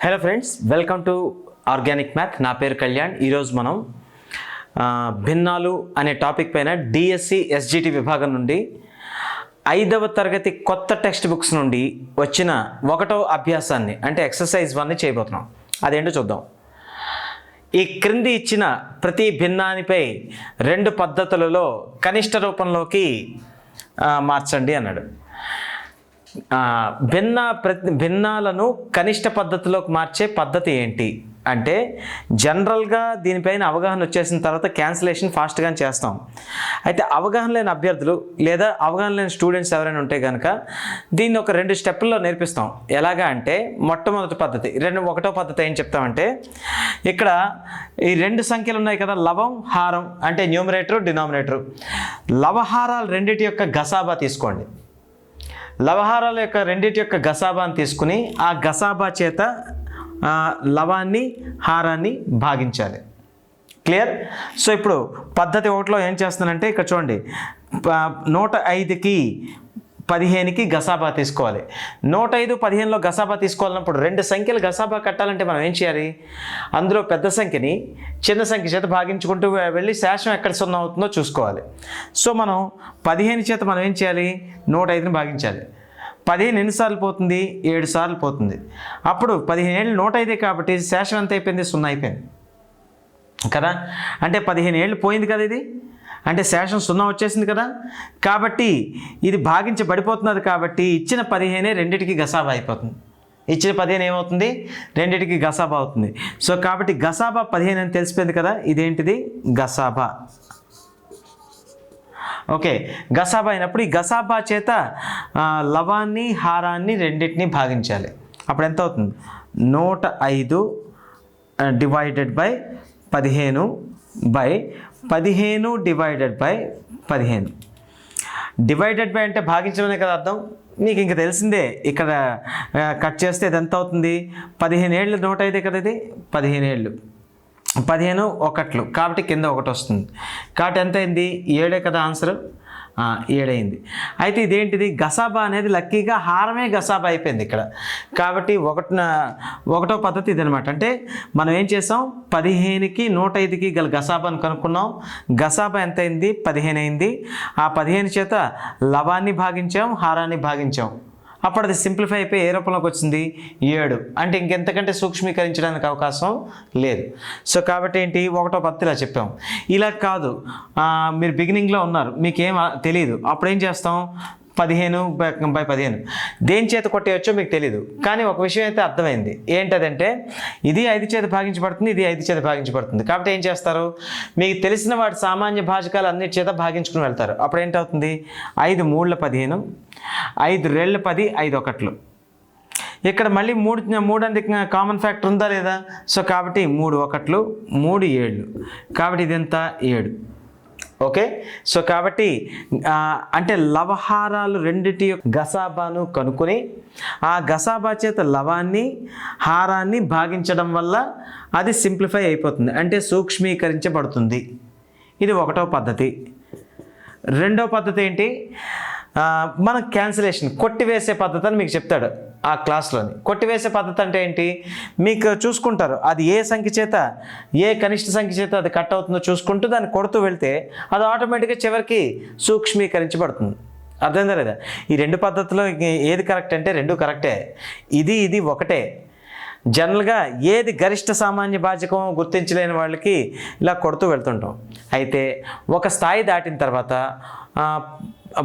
Hello friends, welcome to organic math. నా పేరు కళ్యాణ్. ఈరోజు మనం భిన్నాలు అనే టాపిక్ పైన డిఎస్సి ఎస్జిటి విభాగం నుండి 5వ తరగతి కొత్త టెక్స్ట్ బుక్స్ నుండి వచ్చిన 1వ అభ్యాసాన్ని అంటే ఎక్సర్సైజ్ 1ని చేయబోతున్నాం. అదేంటో చూద్దాం. ఈ క్రింది ఇచ్చిన ప్రతి భిన్నానిపై 2 పద్ధతులలో కనిష్ట రూపంలోకి మార్చండి అన్నాడు. భిన్నాలను కనిష్ట పద్ధతిలోకి మార్చే పద్ధతి ఏంటి అంటే, జనరల్గా దీనిపైన అవగాహన వచ్చేసిన తర్వాత క్యాన్సిలేషన్ ఫాస్ట్గా చేస్తాం. అయితే అవగాహన లేని అభ్యర్థులు లేదా అవగాహన లేని స్టూడెంట్స్ ఎవరైనా ఉంటే కనుక దీన్ని ఒక 2 స్టెప్పుల్లో నేర్పిస్తాం. ఎలాగా అంటే, మొట్టమొదటి పద్ధతి 1వ పద్ధతి ఏం చెప్తామంటే, ఇక్కడ ఈ 2 సంఖ్యలు ఉన్నాయి కదా, లవం హారం అంటే న్యూమరేటరు డినామినేటరు. లవహారాలు రెండిటి యొక్క గసాబా తీసుకోండి. లవహారాల యొక్క రెండిటి యొక్క గసాబాని తీసుకుని ఆ గసాబా చేత లవాన్ని హారాన్ని భాగించాలి. క్లియర్? సో ఇప్పుడు పద్ధతి 1లో ఏం చేస్తున్నానంటే, ఇక్కడ చూడండి, 105కి 15కి గసాబా తీసుకోవాలి. 105, 15లో గసాబా తీసుకోవాలన్నప్పుడు 2 సంఖ్యలు గసాబా కట్టాలంటే మనం ఏం చేయాలి? అందులో పెద్ద సంఖ్యని చిన్న సంఖ్య చేత భాగించుకుంటూ వెళ్ళి శేషం ఎక్కడ 0 అవుతుందో చూసుకోవాలి. సో మనం 15 చేత మనం ఏం చేయాలి? 105ని భాగించాలి. 15 ఎన్నిసార్లు పోతుంది? 7 సార్లు పోతుంది. అప్పుడు 15 105 కాబట్టి శేషం ఎంత అయిపోయింది? 0 అయిపోయింది కదా. అంటే 15 పోయింది కదా ఇది, అంటే శేషం 0 వచ్చేసింది కదా. కాబట్టి ఇది భాగించబడిపోతున్నది కాబట్టి ఇచ్చిన 15 రెండిటికి గసాబా అయిపోతుంది. ఇచ్చిన 15 ఏమవుతుంది? రెండిటికి గసాబా అవుతుంది. సో కాబట్టి గసాబా 15 అని తెలిసిపోయింది కదా. ఇదేంటిది? గసాబా. ఓకే, గసాబా అయినప్పుడు ఈ గసాబా చేత లవాన్ని హారాన్ని రెండింటిని భాగించాలి. అప్పుడు ఎంత అవుతుంది? 105 divided by 15 by 15 divided by 15. Divided by అంటే భాగించడమే కదా అర్థం. మీకు ఇంక తెలిసిందే. ఇక్కడ కట్ చేస్తే ఇది ఎంత అవుతుంది? 15 105 కదా ఇది. 15 15 1 కాబట్టి కింద 1 వస్తుంది. కాబట్టి ఎంత అయింది? 7 కదా ఆన్సర్. 7 అయింది. అయితే ఇదేంటిది? గసాబా అనేది లక్కీగా హారమే గసాబా అయిపోయింది ఇక్కడ. కాబట్టి 1వ పద్ధతి ఇదనమాట. అంటే మనం ఏం చేసాం? 15కి 105కి గల గసాబాను కనుక్కున్నాం. గసాబా ఎంత అయింది? 15 అయింది. ఆ 15 చేత లవాన్ని భాగించాం, హారాన్ని భాగించాం. అప్పుడు అది సింప్లిఫై అయిపోయి ఏ రూపంలోకి వచ్చింది? 7. అంటే ఇంకెంతకంటే సూక్ష్మీకరించడానికి అవకాశం లేదు. సో కాబట్టి ఏంటి? 1వ పద్ధతి ఇలా చెప్పాం. ఇలా కాదు, మీరు బిగినింగ్లో ఉన్నారు, మీకేం తెలియదు, అప్పుడు ఏం చేస్తాం? 15 బై 15 దేని చేత కొట్టేయచ్చో మీకు తెలీదు. కానీ ఒక విషయం అయితే అర్థమైంది. ఏంటదంటే, ఇది 5 చేత భాగించబడుతుంది, ఇది 5 చేత భాగించబడుతుంది. కాబట్టి ఏం చేస్తారు? మీకు తెలిసిన వాటి సామాన్య భాజకాలు అన్నిటి చేత భాగించుకుని వెళ్తారు. అప్పుడు ఏంటవుతుంది? 5 3 15, 5 2 10, 5 1. ఇక్కడ మళ్ళీ 3 అంది కామన్ ఫ్యాక్టర్ ఉందా లేదా? సో కాబట్టి 3 1 3 7. కాబట్టి ఇదంత 7. ఓకే. సో కాబట్టి అంటే లవహారాలు రెండిటి యొక్క గసాబాను కనుక్కొని ఆ గసాబా చేత లవాన్ని హారాన్ని భాగించడం వల్ల అది సింప్లిఫై అయిపోతుంది, అంటే సూక్ష్మీకరించబడుతుంది. ఇది 1వ పద్ధతి. 2వ పద్ధతి ఏంటి? మనం క్యాన్సిలేషన్ కొట్టివేసే పద్ధతి అని మీకు చెప్తాడు ఆ క్లాస్లోని. కొట్టివేసే పద్ధతి అంటే ఏంటి? మీకు చూసుకుంటారు, అది ఏ సంఖ్య చేత, ఏ కనిష్ట సంఖ్య చేత అది కట్ అవుతుందో చూసుకుంటూ దాన్ని కొడుతూ వెళ్తే అది ఆటోమేటిక్గా చివరికి సూక్ష్మీకరించబడుతుంది. అర్థమైందా లేదా? ఈ 2 పద్ధతిలో ఏది కరెక్ట్ అంటే 2 కరెక్టే. ఇది ఒకటే. జనరల్గా ఏది గరిష్ట సామాన్య భాజకం గుర్తించలేని వాళ్ళకి ఇలా కొడుతూ వెళ్తుంటాం. అయితే ఒక స్థాయి దాటిన తర్వాత,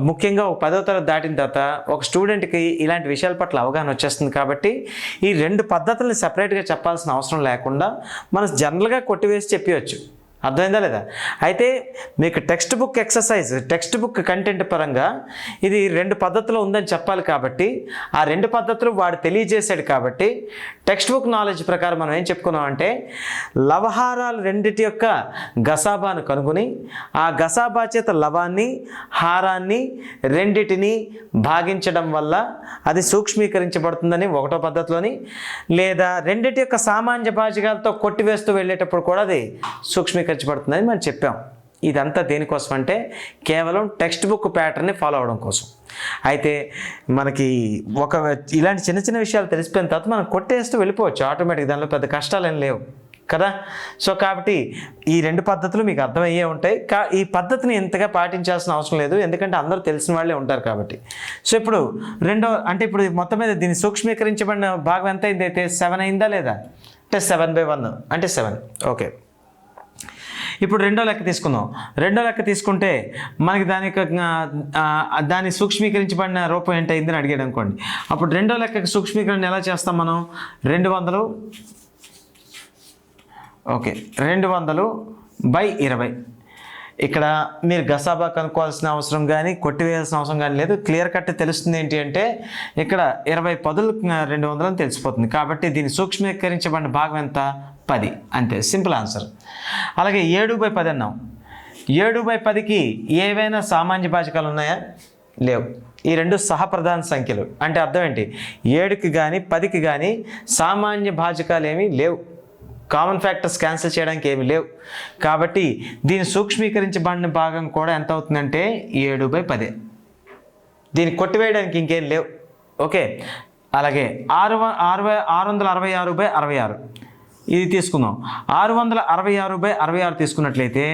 ముఖ్యంగా ఒక 10వ తరగతి దాటిన తర్వాత ఒక స్టూడెంట్కి ఇలాంటి విషయాల పట్ల అవగాహన వచ్చేస్తుంది. కాబట్టి ఈ 2 పద్ధతుల్ని సపరేట్గా చెప్పాల్సిన అవసరం లేకుండా మనం జనరల్గా కొట్టివేసి చెప్పవచ్చు. అర్థమైందా లేదా? అయితే మీకు text book exercise, text book content పరంగా ఇది 2 పద్ధతులు ఉందని చెప్పాలి. కాబట్టి ఆ 2 పద్ధతులు వాడు తెలియజేశాడు. కాబట్టి టెక్స్ట్ బుక్ నాలెడ్జ్ ప్రకారం మనం ఏం చెప్పుకున్నాం అంటే, లవహారాలు రెండిటి యొక్క గసాబాను కనుగొని ఆ గసాబా చేత లవాన్ని హారాన్ని రెండిటిని భాగించడం వల్ల అది సూక్ష్మీకరించబడుతుందని 1వ పద్ధతిలోని, లేదా రెండిటి యొక్క సామాన్య భాజకాలతో కొట్టివేస్తూ వెళ్ళేటప్పుడు కూడా అది సూక్ష్మీకరించబడుతుందని మనం చెప్పాం. ఇదంతా దేనికోసం అంటే కేవలం టెక్స్ట్ బుక్ ప్యాటర్న్ని ఫాలో అవడం కోసం. అయితే మనకి ఇలాంటి చిన్న చిన్న విషయాలు తెలిసిపోయిన తర్వాత మనం కొట్టేస్తూ వెళ్ళిపోవచ్చు ఆటోమేటిక్, దానిలో పెద్ద కష్టాలు ఏం లేవు కదా. సో కాబట్టి ఈ 2 పద్ధతులు మీకు అర్థమయ్యే ఉంటాయి. ఈ పద్ధతిని ఎంతగా పాటించాల్సిన అవసరం లేదు, ఎందుకంటే అందరూ తెలిసిన వాళ్ళే ఉంటారు కాబట్టి. సో ఇప్పుడు ఇప్పుడు మొత్తం మీద దీన్ని సూక్ష్మీకరించబడిన భాగం ఎంత అయింది అయితే 7 అయిందా లేదా అంటే 7/1 అంటే 7. ఓకే, ఇప్పుడు రెండో లెక్క తీసుకుందాం. రెండో లెక్క తీసుకుంటే మనకి దాని సూక్ష్మీకరించబడిన రూపం ఏంటైందని అడిగాడు అనుకోండి. అప్పుడు రెండో లెక్కకి సూక్ష్మీకరణ ఎలా చేస్తాం మనం? 200 ఓకే 200/20. ఇక్కడ మీరు గసాబా కనుక్కోవాల్సిన అవసరం కానీ కొట్టివేయాల్సిన అవసరం కానీ లేదు. క్లియర్ కట్ తెలుస్తుంది ఏంటి అంటే ఇక్కడ 20 పదులు 200 అని తెలిసిపోతుంది. కాబట్టి దీన్ని సూక్ష్మీకరించబడిన భాగం ఎంత? 10. అంతే, సింపుల్ ఆన్సర్. అలాగే 7/10 అన్నాం. 7/10కి ఏవైనా సామాన్య భాజకాలు ఉన్నాయా? లేవు. ఈ 2 సహప్రధాన సంఖ్యలు. అంటే అర్థం ఏంటి? 7కి కానీ 10కి కానీ సామాన్య భాజకాలు ఏమీ లేవు, కామన్ ఫ్యాక్టర్స్ క్యాన్సిల్ చేయడానికి ఏమీ లేవు. కాబట్టి దీని సూక్ష్మీకరించబడిన భాగం కూడా ఎంత అవుతుందంటే 7/10. దీన్ని కొట్టివేయడానికి ఇంకేం లేవు. ఓకే, అలాగే 666/66 ఇది తీసుకుందాం. 666/66 తీసుకున్నట్లయితే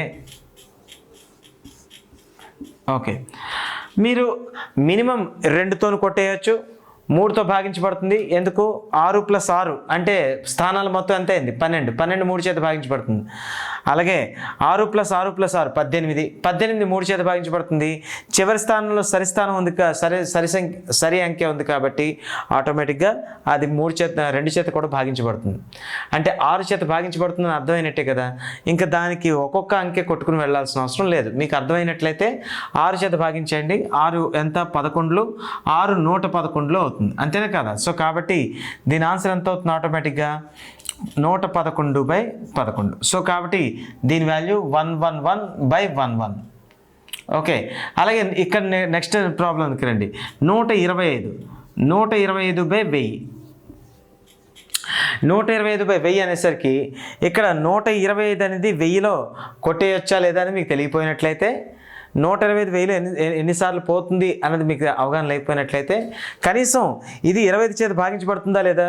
ఓకే, మీరు మినిమం 2తో కొట్టేయచ్చు, 3తో భాగించబడుతుంది. ఎందుకు? 6 + 6 అంటే స్థానాలు మొత్తం ఎంత అయింది? 12. 12 3 చేత భాగించబడుతుంది. అలాగే 6 + 6 + 6 18. 18 3 చేత భాగించబడుతుంది. చివరి స్థానంలో సరి స్థానం ఉంది, సరి అంకె ఉంది కాబట్టి ఆటోమేటిక్గా అది 2 చేత కూడా భాగించబడుతుంది. అంటే 6 చేత భాగించబడుతుందని అర్థమైనట్టే కదా. ఇంకా దానికి ఒక్కొక్క అంకె కొట్టుకుని వెళ్ళాల్సిన అవసరం లేదు. మీకు అర్థమైనట్లయితే 6 చేత భాగించండి. 6 ఎంత? 11. 6 111లో అవుతుంది, అంతేనా కదా. సో కాబట్టి దీని ఆన్సర్ ఎంత అవుతుంది? ఆటోమేటిక్గా 111/11. సో కాబట్టి దీని వాల్యూ 111/11. ఓకే, అలాగే ఇక్కడ నెక్స్ట్ ప్రాబ్లంకి రండి. 125. 125/1000. 125/1000 అనేసరికి ఇక్కడ 125 అనేది 1000లో కొట్టేయొచ్చా లేదా అని మీకు తెలియపోయినట్లయితే, 125,000 ఎన్నిసార్లు పోతుంది అన్నది మీకు అవగాహన లేకపోయినట్లయితే కనీసం ఇది 25 చేత భాగించబడుతుందా లేదా,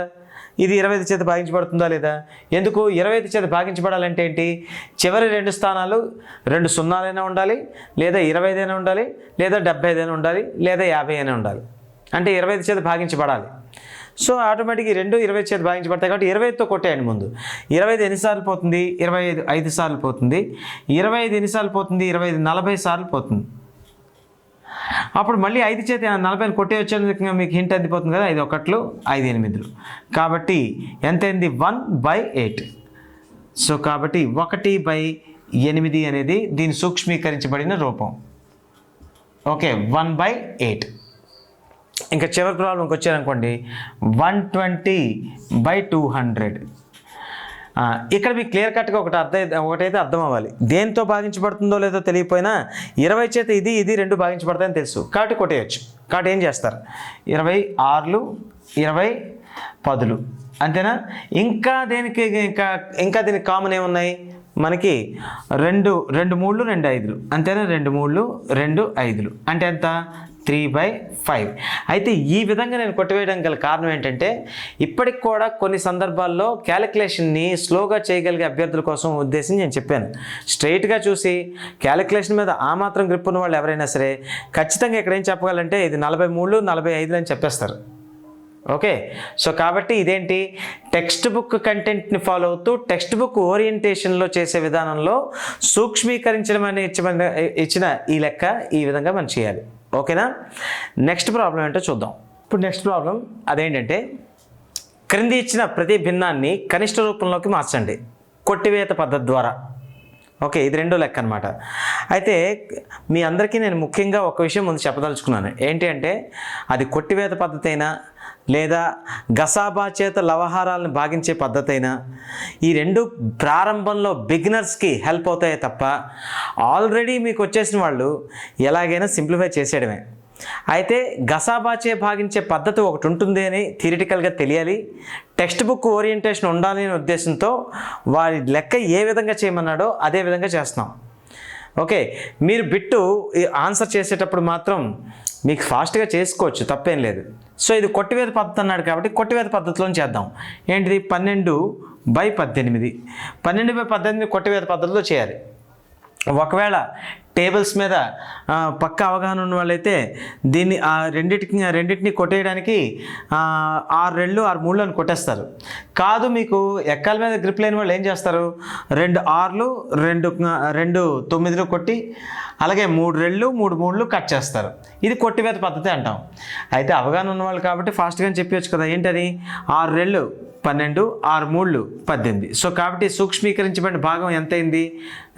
ఇది 25 చేత భాగించబడుతుందా లేదా? ఎందుకు 25 చేత భాగించబడాలంటే ఏంటి? చివరి 2 స్థానాలు 2 సున్నాలైనా ఉండాలి, లేదా 25 అయినా ఉండాలి, లేదా 75 అయినా ఉండాలి, లేదా 50 అయినా ఉండాలి. అంటే 25 చేత భాగించబడాలి. సో ఆటోమేటిక్గా 2 25 చేత భాగించబడతాయి కాబట్టి 25తో కొట్టేయండి ముందు. 25 ఎన్నిసార్లు పోతుంది? 25 5 సార్లు పోతుంది. 25 ఎన్నిసార్లు పోతుంది? 25 40 సార్లు పోతుంది. అప్పుడు మళ్ళీ 5 చేత 40ని కొట్టేయొచ్చు, మీకు హింట్ అందిపోతుంది కదా. 5 1 5 8. కాబట్టి ఎంత అయింది? 1/8. సో కాబట్టి 1/8 అనేది దీని సూక్ష్మీకరించబడిన రూపం. ఓకే, 1/8. ఇంకా చివరి ప్రాబ్లంకి వచ్చారనుకోండి, 120/200. ఇక్కడ మీకు క్లియర్ కట్గా ఒకటైతే అర్థం అవ్వాలి. దేంతో భాగించబడుతుందో లేదో తెలియపోయినా 20 చేత ఇది 2 భాగించబడతాయని తెలుసు కాబట్టి కొట్టేయచ్చు. కాబట్టి ఏం చేస్తారు? 20 6లు 20 10లు, అంతేనా. ఇంకా దీనికి కామన్ ఏమున్నాయి మనకి? 2 3 2 5లు, అంతేనా. 2 3 2 5లు అంటే ఎంత? 3/5. అయితే ఈ విధంగా నేను కొట్టివేయడం గల కారణం ఏంటంటే, ఇప్పటికి కూడా కొన్ని సందర్భాల్లో క్యాలిక్యులేషన్ని స్లోగా చేయగలిగే అభ్యర్థుల కోసం ఉద్దేశం నేను చెప్పాను. స్ట్రైట్గా చూసి క్యాలిక్యులేషన్ మీద ఆ మాత్రం గ్రిప్ ఉన్న వాళ్ళు ఎవరైనా సరే ఖచ్చితంగా ఇక్కడ ఏం చెప్పగలంటే ఇది 43 45 అని చెప్పేస్తారు. ఓకే, సో కాబట్టి ఇదేంటి? టెక్స్ట్ బుక్ కంటెంట్ని ఫాలో అవుతూ టెక్స్ట్ బుక్ ఓరియంటేషన్లో చేసే విధానంలో సూక్ష్మీకరించడం అని ఇచ్చిన ఈ లెక్క ఈ విధంగా మనం చేయాలి. ఓకేనా. నెక్స్ట్ ప్రాబ్లం ఏంటో చూద్దాం. ఇప్పుడు నెక్స్ట్ ప్రాబ్లం అదేంటంటే, క్రింది ఇచ్చిన ప్రతి భిన్నాన్ని కనిష్ట రూపంలోకి మార్చండి కొట్టివేత పద్ధతి ద్వారా. ఓకే, ఇది రెండో లెక్క అనమాట. అయితే మీ అందరికీ నేను ముఖ్యంగా ఒక విషయం ముందు చెప్పదలుచుకున్నాను. ఏంటి అంటే, అది కొట్టివేత పద్ధతి అయినా లేదా గసాబా చేత లవహారాలను భాగించే పద్ధతి అయినా, ఈ 2 ప్రారంభంలో బిగినర్స్కి హెల్ప్ అవుతాయి తప్ప ఆల్రెడీ మీకు వచ్చేసిన వాళ్ళు ఎలాగైనా సింప్లిఫై చేసేయడమే. అయితే గసాబాచే భాగించే పద్ధతి ఒకటి ఉంటుంది అని థియరిటికల్గా తెలియాలి, టెక్స్ట్ బుక్ ఓరియంటేషన్ ఉండాలి అనే ఉద్దేశంతో వారి లెక్క ఏ విధంగా చేయమన్నాడో అదే విధంగా చేస్తున్నాం. ఓకే, మీరు బిట్టు ఆన్సర్ చేసేటప్పుడు మాత్రం మీకు ఫాస్ట్గా చేసుకోవచ్చు, తప్పేం లేదు. సో ఇది కొట్టివేత పద్ధతి అన్నాడు కాబట్టి కొట్టివేత పద్ధతిలో చేద్దాం. ఏంటిది 12/18, 12/18 కొట్టివేత పద్ధతిలో చేయాలి. ఒకవేళ టేబుల్స్ మీద పక్క అవగాహన ఉన్న వాళ్ళైతే దీన్ని రెండింటిని కొట్టేయడానికి 6 2 6 3 అని కొట్టేస్తారు. కాదు, మీకు ఎక్కాల మీద గ్రిప్ లేని వాళ్ళు ఏం చేస్తారు, 2 6లు 2 9లు కొట్టి అలాగే 3 2 3 3లు కట్ చేస్తారు. ఇది కొట్టివేత పద్ధతి అంటాం. అయితే అవగాహన ఉన్న వాళ్ళు కాబట్టి ఫాస్ట్గా చెప్పవచ్చు కదా. ఏంటది 6 2 12, 6 3 18. సో కాబట్టి సూక్ష్మీకరించబడిన భాగం ఎంత అయింది,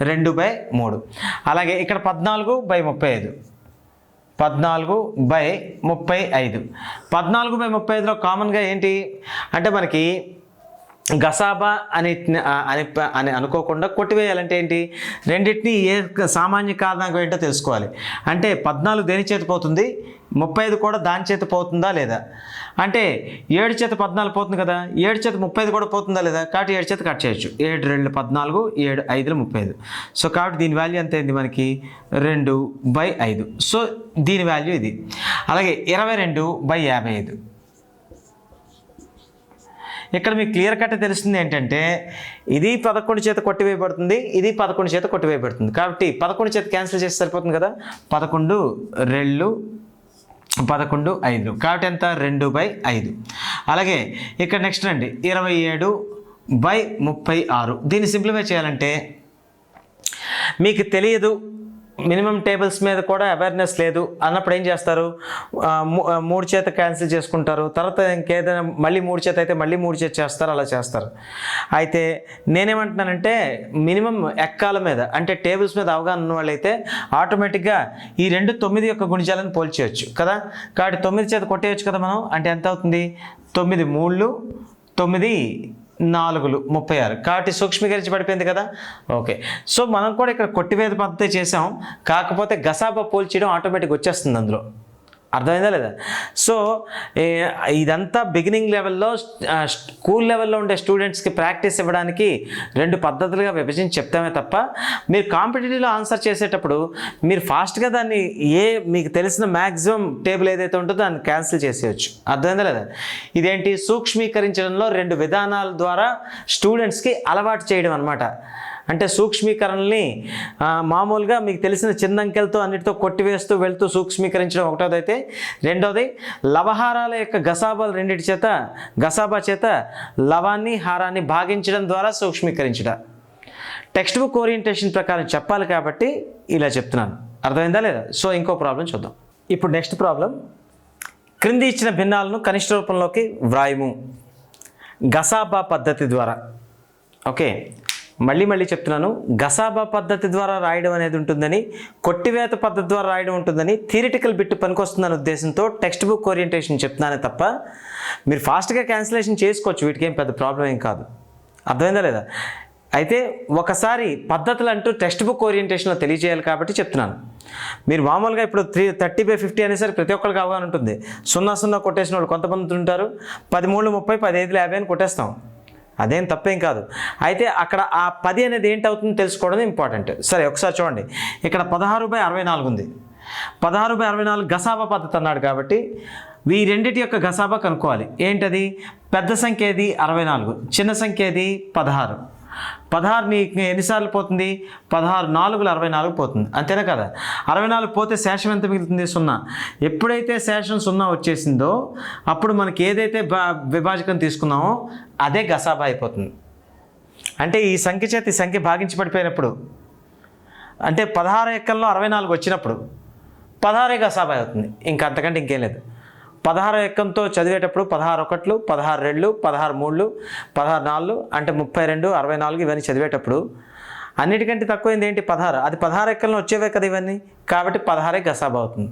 2/3. అలాగే ఇక్కడ 14/35, 14/35. 14/35లో కామన్గా ఏంటి అంటే మనకి గసాబా అని అనుకోకుండా కొట్టివేయాలంటే ఏంటి, రెండింటినీ ఏ సామాన్య కారణం ఏంటో తెలుసుకోవాలి. అంటే 14 దేని చేతి పోతుంది, 35 కూడా దాని చేతి పోతుందా లేదా, అంటే 7 చేతి 14 పోతుంది కదా, 7 చేతి 35 కూడా పోతుందా లేదా, కాబట్టి 7 చేతి కట్ చేయొచ్చు. 7 2 14, 7 5 35. సో కాబట్టి దీని వాల్యూ ఎంత అయింది మనకి, 2/5. సో దీని వాల్యూ ఇది. అలాగే 22/55. ఇక్కడ మీకు క్లియర్ కట్ తెలుస్తుంది ఏంటంటే ఇది 11 చేత కొట్టివేయబడుతుంది, ఇది 11 చేత కొట్టివేయబడుతుంది. కాబట్టి 11 చేత క్యాన్సిల్ చేసి సరిపోతుంది కదా, 11 2 11 5. కాబట్టి ఎంత, 2/5. అలాగే ఇక్కడ నెక్స్ట్ రండి, 27/36. దీన్ని సింప్లిఫై చేయాలంటే మీకు తెలియదు, మినిమం టేబుల్స్ మీద కూడా అవేర్నెస్ లేదు అన్నప్పుడు ఏం చేస్తారు, 3 చేత క్యాన్సిల్ చేసుకుంటారు. తర్వాత ఇంకేదైనా మళ్ళీ 3 చేత అయితే మళ్ళీ 3 చేత చేస్తారు, అలా చేస్తారు. అయితే నేనేమంటున్నానంటే మినిమం ఎక్కాల మీద అంటే టేబుల్స్ మీద అవగాహన ఉన్న వాళ్ళైతే ఆటోమేటిక్గా ఈ 2 9 యొక్క గుణిజాలను పోల్చేయచ్చు కదా. కాబట్టి 9 చేత కొట్టేయచ్చు కదా మనం. అంటే ఎంత అవుతుంది, 9 3 9 4 36. కాబట్టి సూక్ష్మీకరించబడిపోయింది కదా. ఓకే, సో మనం కూడా ఇక్కడ కొట్టివేత పద్ధతి చేసాం, కాకపోతే గసాబా పోల్చేయడం ఆటోమేటిక్ వచ్చేస్తుంది అందులో. అర్థమైందా లేదా. సో ఇదంతా బిగినింగ్ లెవెల్లో స్కూల్ లెవెల్లో ఉండే స్టూడెంట్స్కి ప్రాక్టీస్ ఇవ్వడానికి 2 పద్ధతులుగా విభజించి చెప్తామే తప్ప మీరు కాంపిటేటివ్లో ఆన్సర్ చేసేటప్పుడు మీరు ఫాస్ట్గా దాన్ని మీకు తెలిసిన మ్యాక్సిమం టేబుల్ ఏదైతే ఉంటుందో దాన్ని క్యాన్సిల్ చేసేయచ్చు. అర్థమైందా లేదా. ఇదేంటి, సూక్ష్మీకరించడంలో 2 విధానాల ద్వారా స్టూడెంట్స్కి అలవాటు చేయడం అనమాట. అంటే సూక్ష్మీకరణల్ని మామూలుగా మీకు తెలిసిన చిన్న అంకెలతో అన్నిటితో కొట్టివేస్తూ వెళ్తూ సూక్ష్మీకరించడం ఒకటోది అయితే, రెండోది లవహారాల యొక్క గసాబా చేత లవాన్ని హారాన్ని భాగించడం ద్వారా సూక్ష్మీకరించడం. టెక్స్ట్ బుక్ ఓరియంటేషన్ ప్రకారం చెప్పాలి కాబట్టి ఇలా చెప్తున్నాను. అర్థమైందా లేదా. సో ఇంకో ప్రాబ్లం చూద్దాం. ఇప్పుడు నెక్స్ట్ ప్రాబ్లం, క్రింది ఇచ్చిన భిన్నాలను కనిష్ట రూపంలోకి వ్రాయము గసాబా పద్ధతి ద్వారా. ఓకే, మళ్ళీ చెప్తున్నాను, గసాబా పద్ధతి ద్వారా రాయడం అనేది ఉంటుందని, కొట్టివేత పద్ధతి ద్వారా రాయడం ఉంటుందని, థియరిటికల్ బిట్ పనికొస్తుందనే ఉద్దేశంతో టెక్స్ట్ బుక్ ఓరియంటేషన్ చెప్తున్నానే తప్ప మీరు ఫాస్ట్గా క్యాన్సిలేషన్ చేసుకోవచ్చు, వీటికి ఏం పెద్ద ప్రాబ్లం ఏం కాదు. అర్థమైందా లేదా. అయితే ఒకసారి పద్ధతులు అంటూ టెక్స్ట్ బుక్ ఓరియంటేషన్లో తెలియజేయాలి కాబట్టి చెప్తున్నాను. మీరు మామూలుగా ఇప్పుడు 30/50 అనేసరికి ప్రతి ఒక్కరికి అవగాహన ఉంటుంది. 0 0 కొట్టేసిన వాళ్ళు కొంతమంది ఉంటారు, 10 3 30, 10 5 50 అని కొట్టేస్తాం. అదేం తప్పేం కాదు. అయితే అక్కడ ఆ 10 అనేది ఏంటవుతుందో తెలుసుకోవడం ఇంపార్టెంట్. సరే ఒకసారి చూడండి, ఇక్కడ 16/64 ఉంది. 16/64 గసాబా పద్ధతి అన్నాడు కాబట్టి ఈ రెండింటి యొక్క గసాబా కనుక్కోవాలి. ఏంటది, పెద్ద సంఖ్య ఏది 64, చిన్న సంఖ్య ఏది 16. 16 నీకు ఎన్నిసార్లు పోతుంది, 16 4 64 పోతుంది, అంతేనా కదా. 64 పోతే శేషం ఎంత మిగులుతుంది, 0. ఎప్పుడైతే శేషం 0 వచ్చేసిందో అప్పుడు మనకి ఏదైతే విభాజకం తీసుకున్నామో అదే గసాబా అయిపోతుంది. అంటే ఈ సంఖ్య చేత ఈ సంఖ్య భాగించబడిపోయినప్పుడు, అంటే 16 ఎక్కల్లో 64 వచ్చినప్పుడు 16 గసాబా అవుతుంది. ఇంకా అంతకంటే ఇంకేం లేదు. 16 ఎక్కంతో చదివేటప్పుడు 16 1, 16 2, 16 3, 16 4 అంటే 32, 64 ఇవన్నీ చదివేటప్పుడు అన్నిటికంటే తక్కువైంది ఏంటి 16. అది 16 ఎక్కల్లో వచ్చేవే కదా ఇవన్నీ, కాబట్టి 16 గసాబా అవుతుంది.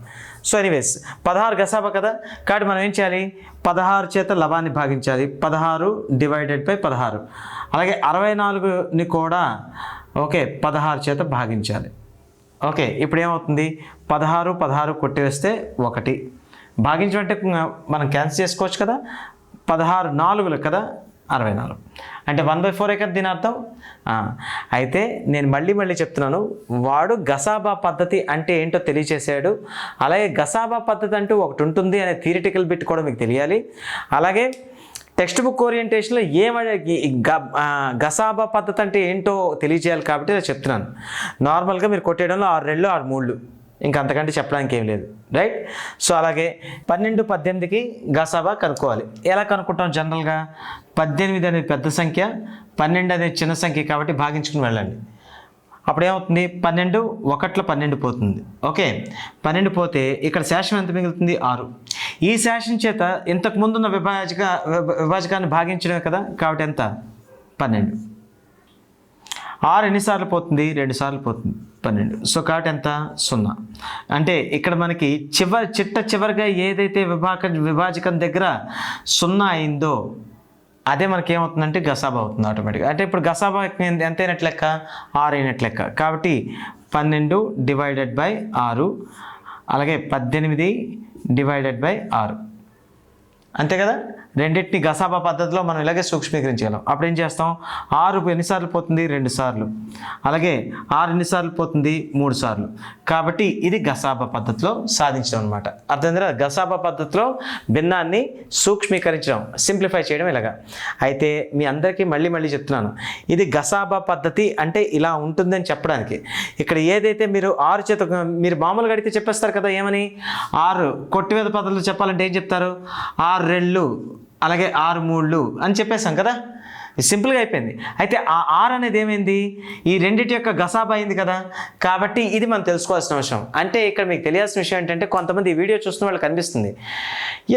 సో ఎనీవేస్ 16 గసాబా కదా, కాబట్టి మనం ఏం చేయాలి, 16 చేత లవాన్ని భాగించాలి. 16/16. అలాగే 64ని కూడా 16 చేత భాగించాలి. ఓకే, ఇప్పుడు ఏమవుతుంది, 16 కొట్టివేస్తే 1. భాగించడం అంటే మనం క్యాన్సిల్ చేసుకోవచ్చు కదా. 16 4 కదా, 64 అంటే 1/4 కదా దీని అర్థం. అయితే నేను మళ్ళీ చెప్తున్నాను, వాడు గసాబా పద్ధతి అంటే ఏంటో తెలియచేసాడు. అలాగే గసాబా పద్ధతి అంటూ ఒకటి ఉంటుంది అనే థియరిటికల్ బిట్ కూడా మీకు తెలియాలి. అలాగే టెక్స్ట్ బుక్ ఓరియంటేషన్లో గసాబా పద్ధతి అంటే ఏంటో తెలియజేయాలి కాబట్టి ఇలా చెప్తున్నాను. నార్మల్గా మీరు కొట్టేయడంలో 6 2 6 3 ఇంకా అంతకంటే చెప్పడానికి ఏం లేదు, రైట్. సో అలాగే 12 18కి గసాబా కనుక్కోవాలి. ఎలా కనుక్కుంటాం జనరల్గా? 18 అనేది పెద్ద సంఖ్య, 12 అనేది చిన్న సంఖ్య కాబట్టి భాగించుకుని వెళ్ళండి. అప్పుడు ఏమవుతుంది? 12 1లో 12 పోతుంది. ఓకే, 12 పోతే ఇక్కడ శేషం ఎంత మిగులుతుంది? 6. ఈ శేషం చేత ఇంతకు ముందున్న విభాజకాన్ని భాగించడమే కదా, కాబట్టి ఎంత? 12. 6 ఎన్నిసార్లు పోతుంది? 2 సార్లు పోతుంది, 12. సో కాబట్టి ఎంత? 0. అంటే ఇక్కడ మనకి చివరిగా ఏదైతే విభాజకం దగ్గర 0 అయిందో అదే మనకి ఏమవుతుందంటే గసాబా అవుతుంది ఆటోమేటిక్గా. అంటే ఇప్పుడు గసాబా ఎంత అయినట్లు లెక్క? 6 అయినట్లు లెక్క. కాబట్టి 12 డివైడెడ్ బై 6, అలాగే 18 డివైడెడ్ బై 6, అంతే కదా. రెండింటిని గసాబా పద్ధతిలో మనం ఇలాగే సూక్ష్మీకరించగలం. అప్పుడు ఏం చేస్తాం? 6 ఎన్నిసార్లు పోతుంది? 2 సార్లు. అలాగే 6 ఎన్నిసార్లు పోతుంది? 3 సార్లు. కాబట్టి ఇది గసాబా పద్ధతిలో సాధించడం అనమాట. అర్థమైందా? గసాబా పద్ధతిలో భిన్నాన్ని సూక్ష్మీకరించడం, సింప్లిఫై చేయడం ఇలాగా. అయితే మీ అందరికీ మళ్ళీ చెప్తున్నాను, ఇది గసాబా పద్ధతి అంటే ఇలా ఉంటుందని చెప్పడానికి. ఇక్కడ ఏదైతే మీరు 6 చేత మీరు మామూలుగా అడిగితే చెప్పేస్తారు కదా, ఏమని? 6 కొట్టివేత పద్ధతిలో చెప్పాలంటే ఏం చెప్తారు? 6 2 అలాగే 6 3 అని చెప్పేసాం కదా, సింపుల్గా అయిపోయింది. అయితే ఆ 6 అనేది ఏమైంది? ఈ రెండింటి యొక్క గసాబా అయింది కదా. కాబట్టి ఇది మనం తెలుసుకోవాల్సిన అవసరం. అంటే ఇక్కడ మీకు తెలియాల్సిన విషయం ఏంటంటే, కొంతమంది ఈ వీడియో చూస్తున్న వాళ్ళకి కనిపిస్తుంది,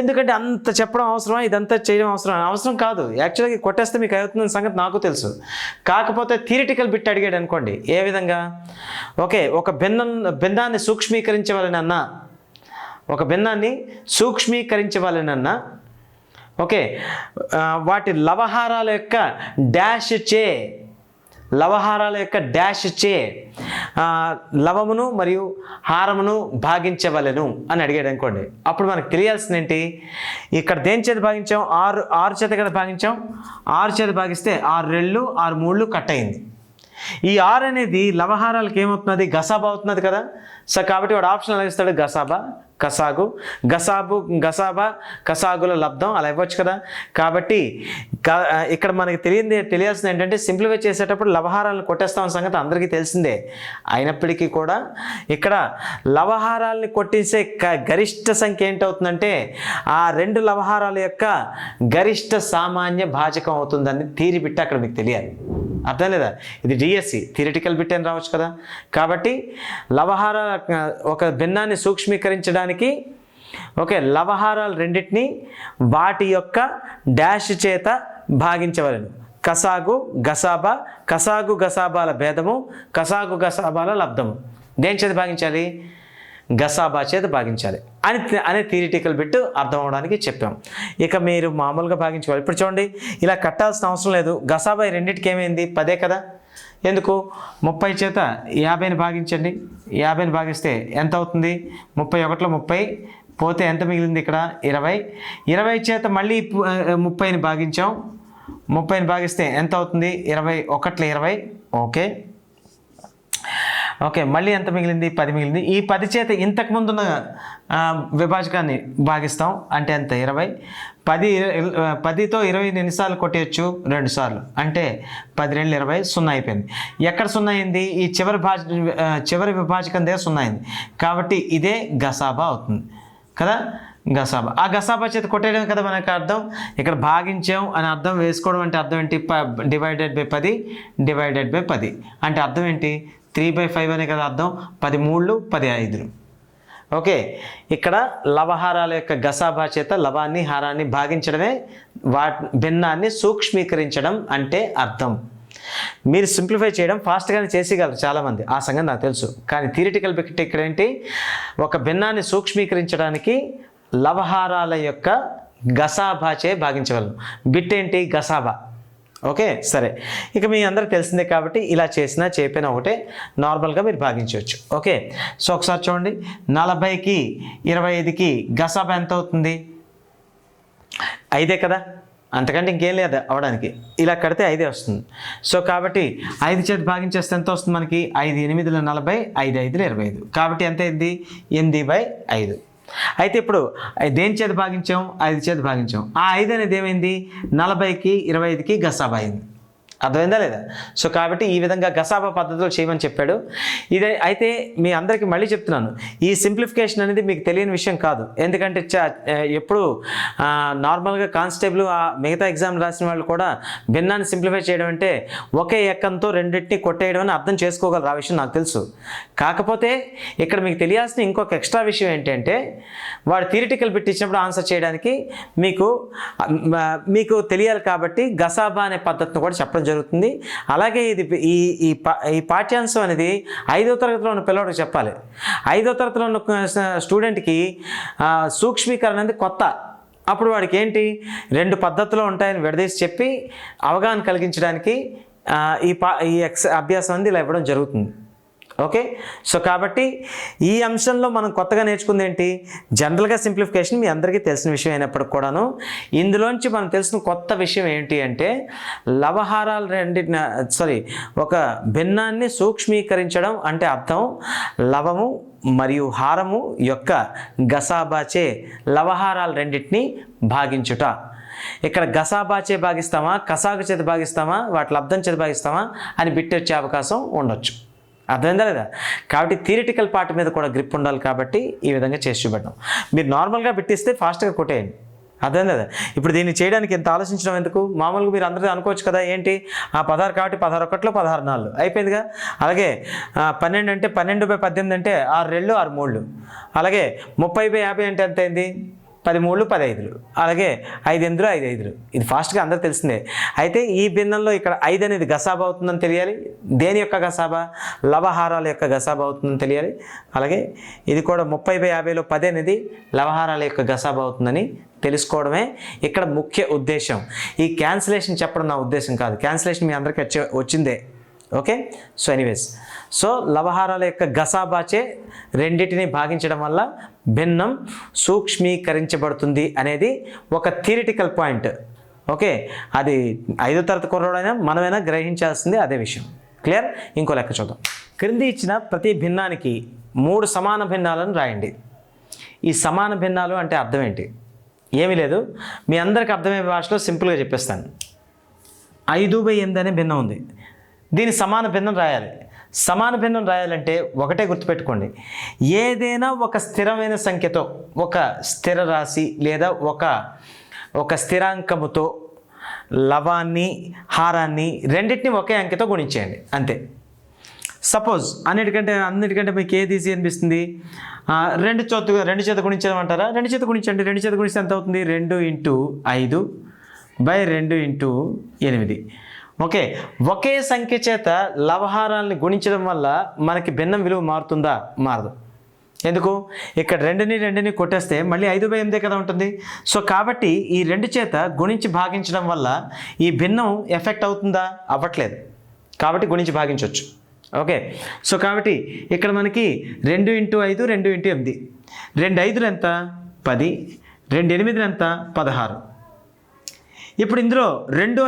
ఎందుకంటే అంత చెప్పడం అవసరమా, ఇదంతా చేయడం అవసరం కాదు. యాక్చువల్గా కొట్టేస్తే మీకు అవుతున్న సంగతి నాకు తెలుసు. కాకపోతే థియరిటికల్ బిట్ అడిగాడు అనుకోండి, ఏ విధంగా? ఓకే, ఒక భిన్నాన్ని సూక్ష్మీకరించవలనన్నా ఓకే, వాటి లవహారాల యొక్క డాష్ చే లవమును మరియు హారమును భాగించవలెను అని అడిగాడు అనుకోండి. అప్పుడు మనకు తెలియాల్సింది ఏంటి? ఇక్కడ దేని చేత భాగించాం? 6 చేత కదా భాగించాం. 6 చేత భాగిస్తే 6 2 6 3 కట్ అయింది. ఈ 6 అనేది లవహారాలకు ఏమవుతున్నది? గసాబా అవుతున్నది కదా. సో కాబట్టి వాడు ఆప్షన్ ఎలా ఇస్తాడు? గసాబా కసాగు, గసాబా కసాగుల లబ్ధం అలా ఇవ్వచ్చు కదా. కాబట్టి ఇక్కడ మనకి తెలియాల్సింది ఏంటంటే, సింప్లిఫై చేసేటప్పుడు లవహారాలను కొట్టేస్తాం సంగతి అందరికీ తెలిసిందే. అయినప్పటికీ కూడా ఇక్కడ లవహారాలని కొట్టేసే గరిష్ట సంఖ్య ఏంటవుతుందంటే, ఆ 2 లవహారాల యొక్క గరిష్ట సామాన్య భాజకం అవుతుందని థియరీ బిట్ అక్కడ మీకు తెలియాలి. అర్థం లేదా? ఇది డిఎస్సి థియరిటికల్ బిట్ అని రావచ్చు కదా. కాబట్టి ఒక భిన్నాన్ని సూక్ష్మీకరించడానికి ఓకే, లవహారాలు రెండింటినీ వాటి యొక్క డాష్ చేత భాగించవలెను. కసాగు గసాబాల భేదము, గసాబాల లబ్ధము. దేని చేత భాగించాలి? గసాబా చేత భాగించాలి అనే థియరిటికల్ బిట్ అర్థం అవడానికి చెప్పాం. ఇక మీరు మామూలుగా భాగించుకోవాలి. ఇప్పుడు చూడండి, ఇలా కట్టాల్సిన అవసరం లేదు. గసాబా రెండింటికి ఏమైంది? 10 కదా. ఎందుకు? 30 చేత 50ని భాగించండి. 50ని భాగిస్తే ఎంత అవుతుంది? 31లో 30 పోతే ఎంత మిగిలింది? ఇక్కడ 20. 20 చేత మళ్ళీ 30ని భాగించాం. 30ని భాగిస్తే ఎంత అవుతుంది? 21లో 20. ఓకే, మళ్ళీ ఎంత మిగిలింది? 10 మిగిలింది. ఈ 10 చేత ఇంతకు ముందున్న విభాజకాన్ని భాగిస్తాం. అంటే ఎంత? 20. 10తో 20 ఎన్నిసార్లు కొట్టేయచ్చు? 2 సార్లు. అంటే 10 2 20, 0 అయిపోయింది. ఎక్కడ 0 అయింది? ఈ చివరి విభాజకం దగ్గర 0 అయింది. కాబట్టి ఇదే గసాబా అవుతుంది కదా. గసాబా, ఆ గసాబా చేత కొట్టేయడం కదా మనకు అర్థం. ఇక్కడ భాగించాం అని అర్థం వేసుకోవడం అంటే అర్థం ఏంటి? డివైడెడ్ బై 10 అంటే అర్థం ఏంటి? 3/5 అనే కదా అర్థం. 10 3 10 5. ఓకే, ఇక్కడ లవహారాల యొక్క గసాబా చేత లవాన్ని హారాన్ని భాగించడమే భిన్నాన్ని సూక్ష్మీకరించడం అంటే అర్థం. మీరు సింప్లిఫై చేయడం ఫాస్ట్గానే చేసేయగలరు చాలామంది, ఆ సంగతి నాకు తెలుసు. కానీ థియరిటికల్ బిట్ ఇక్కడ ఏంటి? ఒక భిన్నాన్ని సూక్ష్మీకరించడానికి లవహారాల యొక్క గసాబాచే భాగించగలను. బిట్ ఏంటి? గసాబా. ఓకే, సరే. ఇక మీ అందరికి తెలిసిందే కాబట్టి ఇలా చేసినా చెప్పినా ఒకటే, నార్మల్గా మీరు భాగించవచ్చు. ఓకే, సో ఒకసారి చూడండి, 40కి 25కి గసాబా ఎంత అవుతుంది? 5 కదా. అంతకంటే ఇంకేం లేదు అవడానికి. ఇలా కడితే 5 వస్తుంది. సో కాబట్టి 5 చేత భాగించేస్తే ఎంత వస్తుంది మనకి? 5 8 40, 5 5 25. కాబట్టి ఎంత అయింది? 8/5. అయితే ఇప్పుడు దేని చేత భాగించాం? 5 చేత భాగించాం. ఆ 5 అనేది ఏమైంది? 40కి 25కి గసాబా అయింది. అర్థమైందా లేదా? సో కాబట్టి ఈ విధంగా గసాబా పద్ధతిలో చేయమని చెప్పాడు. ఇదే అయితే మీ అందరికీ మళ్ళీ చెప్తున్నాను, ఈ సింప్లిఫికేషన్ అనేది మీకు తెలియని విషయం కాదు. ఎందుకంటే ఎప్పుడు నార్మల్గా కానిస్టేబుల్ మిగతా ఎగ్జామ్ రాసిన వాళ్ళు కూడా భిన్నాన్ని సింప్లిఫై చేయడం అంటే ఒకే ఎక్కంతో రెండింటిని కొట్టేయడం అని అర్థం చేసుకోగలరు. ఆ విషయం నాకు తెలుసు. కాకపోతే ఇక్కడ మీకు తెలియాల్సిన ఇంకొక ఎక్స్ట్రా విషయం ఏంటంటే వాడు థియరిటికల్ బిట్ ఇచ్చినప్పుడు ఆన్సర్ చేయడానికి మీకు తెలియాలి. కాబట్టి గసాబా అనే పద్ధతిని కూడా చెప్పడం జరుగుతుంది. అలాగే ఇది ఈ పాఠ్యాంశం అనేది 5వ తరగతిలో ఉన్న పిల్లవాడికి చెప్పాలి. 5వ తరగతిలో ఉన్న స్టూడెంట్కి సూక్ష్మీకరణ అనేది కొత్త. అప్పుడు వాడికి ఏంటి 2 పద్ధతులు ఉంటాయని విడదీసి చెప్పి అవగాహన కలిగించడానికి ఈ అభ్యాసం అనేది ఇలా ఇవ్వడం జరుగుతుంది. ఓకే. సో కాబట్టి ఈ అంశంలో మనం కొత్తగా నేర్చుకుంది ఏంటి? జనరల్గా సింప్లిఫికేషన్ మీ అందరికీ తెలిసిన విషయం అయినప్పటికి కూడాను ఇందులోంచి మనం తెలిసిన కొత్త విషయం ఏంటి అంటే లవహారాలు ఒక భిన్నాన్ని సూక్ష్మీకరించడం అంటే అర్థం లవము మరియు హారము యొక్క గసాబాచే లవహారాలు రెండింటిని భాగించుట. ఇక్కడ గసాబాచే భాగిస్తామా, కసాగు చేత భాగిస్తామా, వాటి లబ్ధం చేత భాగిస్తామా అని బిట్ వచ్చే అవకాశం ఉండొచ్చు. అర్థమైందా లేదా? కాబట్టి థియరిటికల్ పార్ట్ మీద కూడా గ్రిప్ ఉండాలి. కాబట్టి ఈ విధంగా చేసి చూపెట్టాం. మీరు నార్మల్గా బిట్టిస్తే ఫాస్ట్గా కొట్టేయండి. అర్థం లేదా? ఇప్పుడు దీన్ని చేయడానికి ఎంత ఆలోచించడం ఎందుకు? మామూలుగా మీరు అందరూ అనుకోవచ్చు కదా, ఏంటి 16 కాబట్టి 16 1 16 4 అయిపోయిందిగా. అలాగే 12 అంటే 12/18 అంటే 6 2 6 3. అలాగే 30/50 అంటే ఎంత అయింది? 10 3 15. అలాగే 5 8 5 5. ఇది ఫాస్ట్గా అందరూ తెలిసిందే. అయితే ఈ భిన్నంలో ఇక్కడ 5 అనేది గసాబా అవుతుందని తెలియాలి. దేని యొక్క గసాబా? లవహారాల యొక్క గసాబా అవుతుందని తెలియాలి. అలాగే ఇది కూడా 30/50లో 10 అనేది లవహారాల యొక్క గసాబా అవుతుందని తెలుసుకోవడమే ఇక్కడ ముఖ్య ఉద్దేశం. ఈ క్యాన్సిలేషన్ చెప్పడం నా ఉద్దేశం కాదు. క్యాన్సిలేషన్ మీ అందరికీ వచ్చిందే. ఓకే. సో ఎనీవేస్, సో లవహారాల యొక్క గసాబాచే రెండింటిని భాగించడం వల్ల భిన్నం సూక్ష్మీకరించబడుతుంది అనేది ఒక థియరిటికల్ పాయింట్. ఓకే. అది 5వ తరగతి కుర్రోడైనా మనమైనా గ్రహించాల్సింది అదే విషయం. క్లియర్? ఇంకో లెక్క చూద్దాం. క్రింది ఇచ్చిన ప్రతి భిన్నానికి 3 సమాన భిన్నాలను రాయండి. ఈ సమాన భిన్నాలు అంటే అర్థం ఏంటి? ఏమీ లేదు, మీ అందరికి అర్థమయ్యే భాషలో సింపుల్గా చెప్పేస్తాను. 5/8 అనే భిన్నం ఉంది. దీని సమాన భిన్నం రాయాలి. సమాన భిన్నం రాయాలంటే ఒకటే గుర్తుపెట్టుకోండి, ఏదైనా ఒక స్థిరమైన సంఖ్యతో, ఒక స్థిర రాశి లేదా ఒక స్థిరాంకముతో లవాన్ని హారాన్ని రెండింటిని ఒకే అంకెతో గుణించేయండి అంతే. సపోజ్ అన్నిటికంటే మీకు ఏది ఈజీ అనిపిస్తుంది? 2 చేత గుణించడం అంటారా? 2 చేత గుణించండి. 2 చేత గుణిస్తే ఎంత అవుతుంది? 2 × 5/2 × 8. ఓకే. ఒకే సంఖ్య చేత లవహారాలని గుణించడం వల్ల మనకి భిన్నం విలువ మారుతుందా? మారదు. ఎందుకు? ఇక్కడ 2ని కొట్టేస్తే మళ్ళీ 5/8 కదా ఉంటుంది. సో కాబట్టి ఈ 2 చేత గుణించి భాగించడం వల్ల ఈ భిన్నం ఎఫెక్ట్ అవుతుందా? అవ్వట్లేదు. కాబట్టి గుణించి భాగించవచ్చు. ఓకే. సో కాబట్టి ఇక్కడ మనకి 2 × 5 2 × 8. 2 5లు ఎంత? 10. 2 8లు ఎంత? 16. ఇప్పుడు ఇందులో 2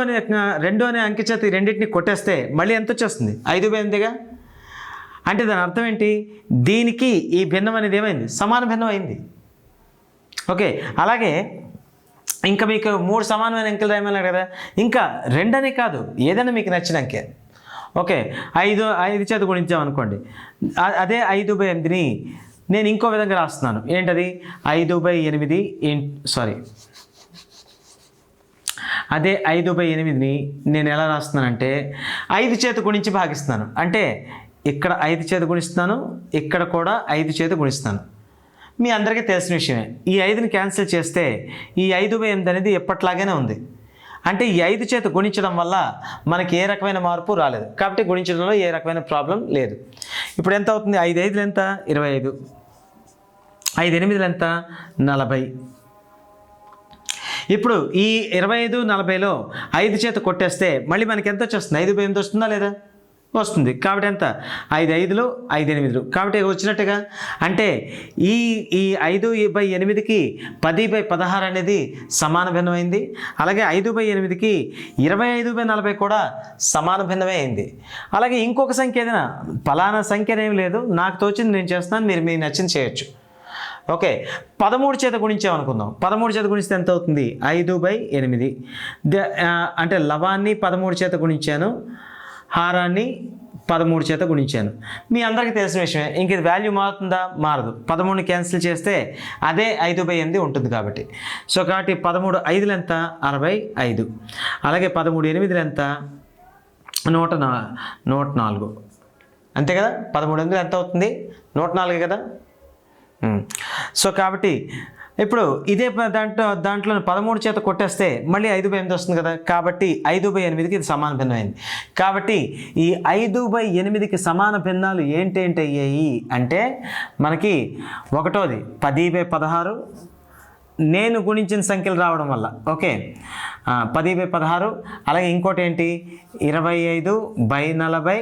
అనే అంకె చేత ఈ రెండింటిని కొట్టేస్తే మళ్ళీ ఎంత వచ్చేస్తుంది? 5/8గా. అంటే దాని అర్థం ఏంటి? దీనికి ఈ భిన్నం అనేది ఏమైంది? సమాన భిన్నం అయింది. ఓకే. అలాగే ఇంకా మీకు 3 సమానమైన అంకెలు రాయమన్నారు కదా, ఇంకా 2 అనే కాదు, ఏదైనా మీకు నచ్చిన అంకె. ఓకే. 5 చేత గుణించామనుకోండి, అదే 5/8ని నేను ఇంకో విధంగా రాస్తున్నాను. ఏంటది? 5/8 అదే 5/8ని నేను ఎలా రాస్తున్నానంటే 5 చేత గుణించి భాగిస్తున్నాను. అంటే ఇక్కడ 5 చేత గుణిస్తున్నాను, ఇక్కడ కూడా 5 చేత గుణిస్తాను. మీ అందరికీ తెలిసిన విషయమే. ఈ 5ని క్యాన్సిల్ చేస్తే ఈ 5/8 అనేది ఎప్పట్లాగానే ఉంది. అంటే ఈ 5 చేత గుణించడం వల్ల మనకి ఏ రకమైన మార్పు రాలేదు. కాబట్టి గుణించడంలో ఏ రకమైన ప్రాబ్లం లేదు. ఇప్పుడు ఎంత అవుతుంది? 5 5లు ఎంత? 25. 5 8లు ఎంత? 40. ఇప్పుడు ఈ 25 40లో 5 చేత కొట్టేస్తే మళ్ళీ మనకి ఎంత వచ్చేస్తుంది? 5/8 వస్తుందా లేదా? వస్తుంది. కాబట్టి ఎంత 5 5లు 5 8లు కాబట్టి వచ్చినట్టుగా. అంటే ఈ ఈ 5/8కి 10/16 అనేది సమాన భిన్నమైంది. అలాగే 5/8కి 25/40 కూడా సమాన భిన్నమే అయింది. అలాగే ఇంకొక సంఖ్య ఏదైనా ఫలానా సంఖ్య ఏమి లేదు, నాకు తోచింది నేను చేస్తున్నాను, మీరు మీకు నచ్చింది చేయొచ్చు. ఓకే, 13 చేత గుణించామనుకుందాం. 13 చేత గుణిస్తే ఎంత అవుతుంది? 5/8. అంటే లవాన్ని 13 చేత గుణించాను, హారాన్ని 13 చేత గుణించాను. మీ అందరికీ తెలిసిన విషయమే. ఇంక ఇది వాల్యూ మారుతుందా? మారదు. 13ని క్యాన్సిల్ చేస్తే అదే 5/8 ఉంటుంది కాబట్టి. సో కాబట్టి 13 5లు ఎంత? 65. అలాగే 13 8లు ఎంత? 104. అంతే కదా. 13 8లు ఎంత అవుతుంది? 104 కదా. సో కాబట్టి ఇప్పుడు ఇదే దాంట్లో 13 చేత కొట్టేస్తే మళ్ళీ 5/8 వస్తుంది కదా. కాబట్టి 5/8కి ఇది సమాన భిన్నం అయింది. కాబట్టి ఈ 5/8కి సమాన భిన్నాలు ఏంటేంటి అయ్యాయి అంటే మనకి ఒకటోది 10/16 నేను గుణించిన సంఖ్యలు రావడం వల్ల. ఓకే, 10/16. అలాగే ఇంకోటి ఏంటి 25/40.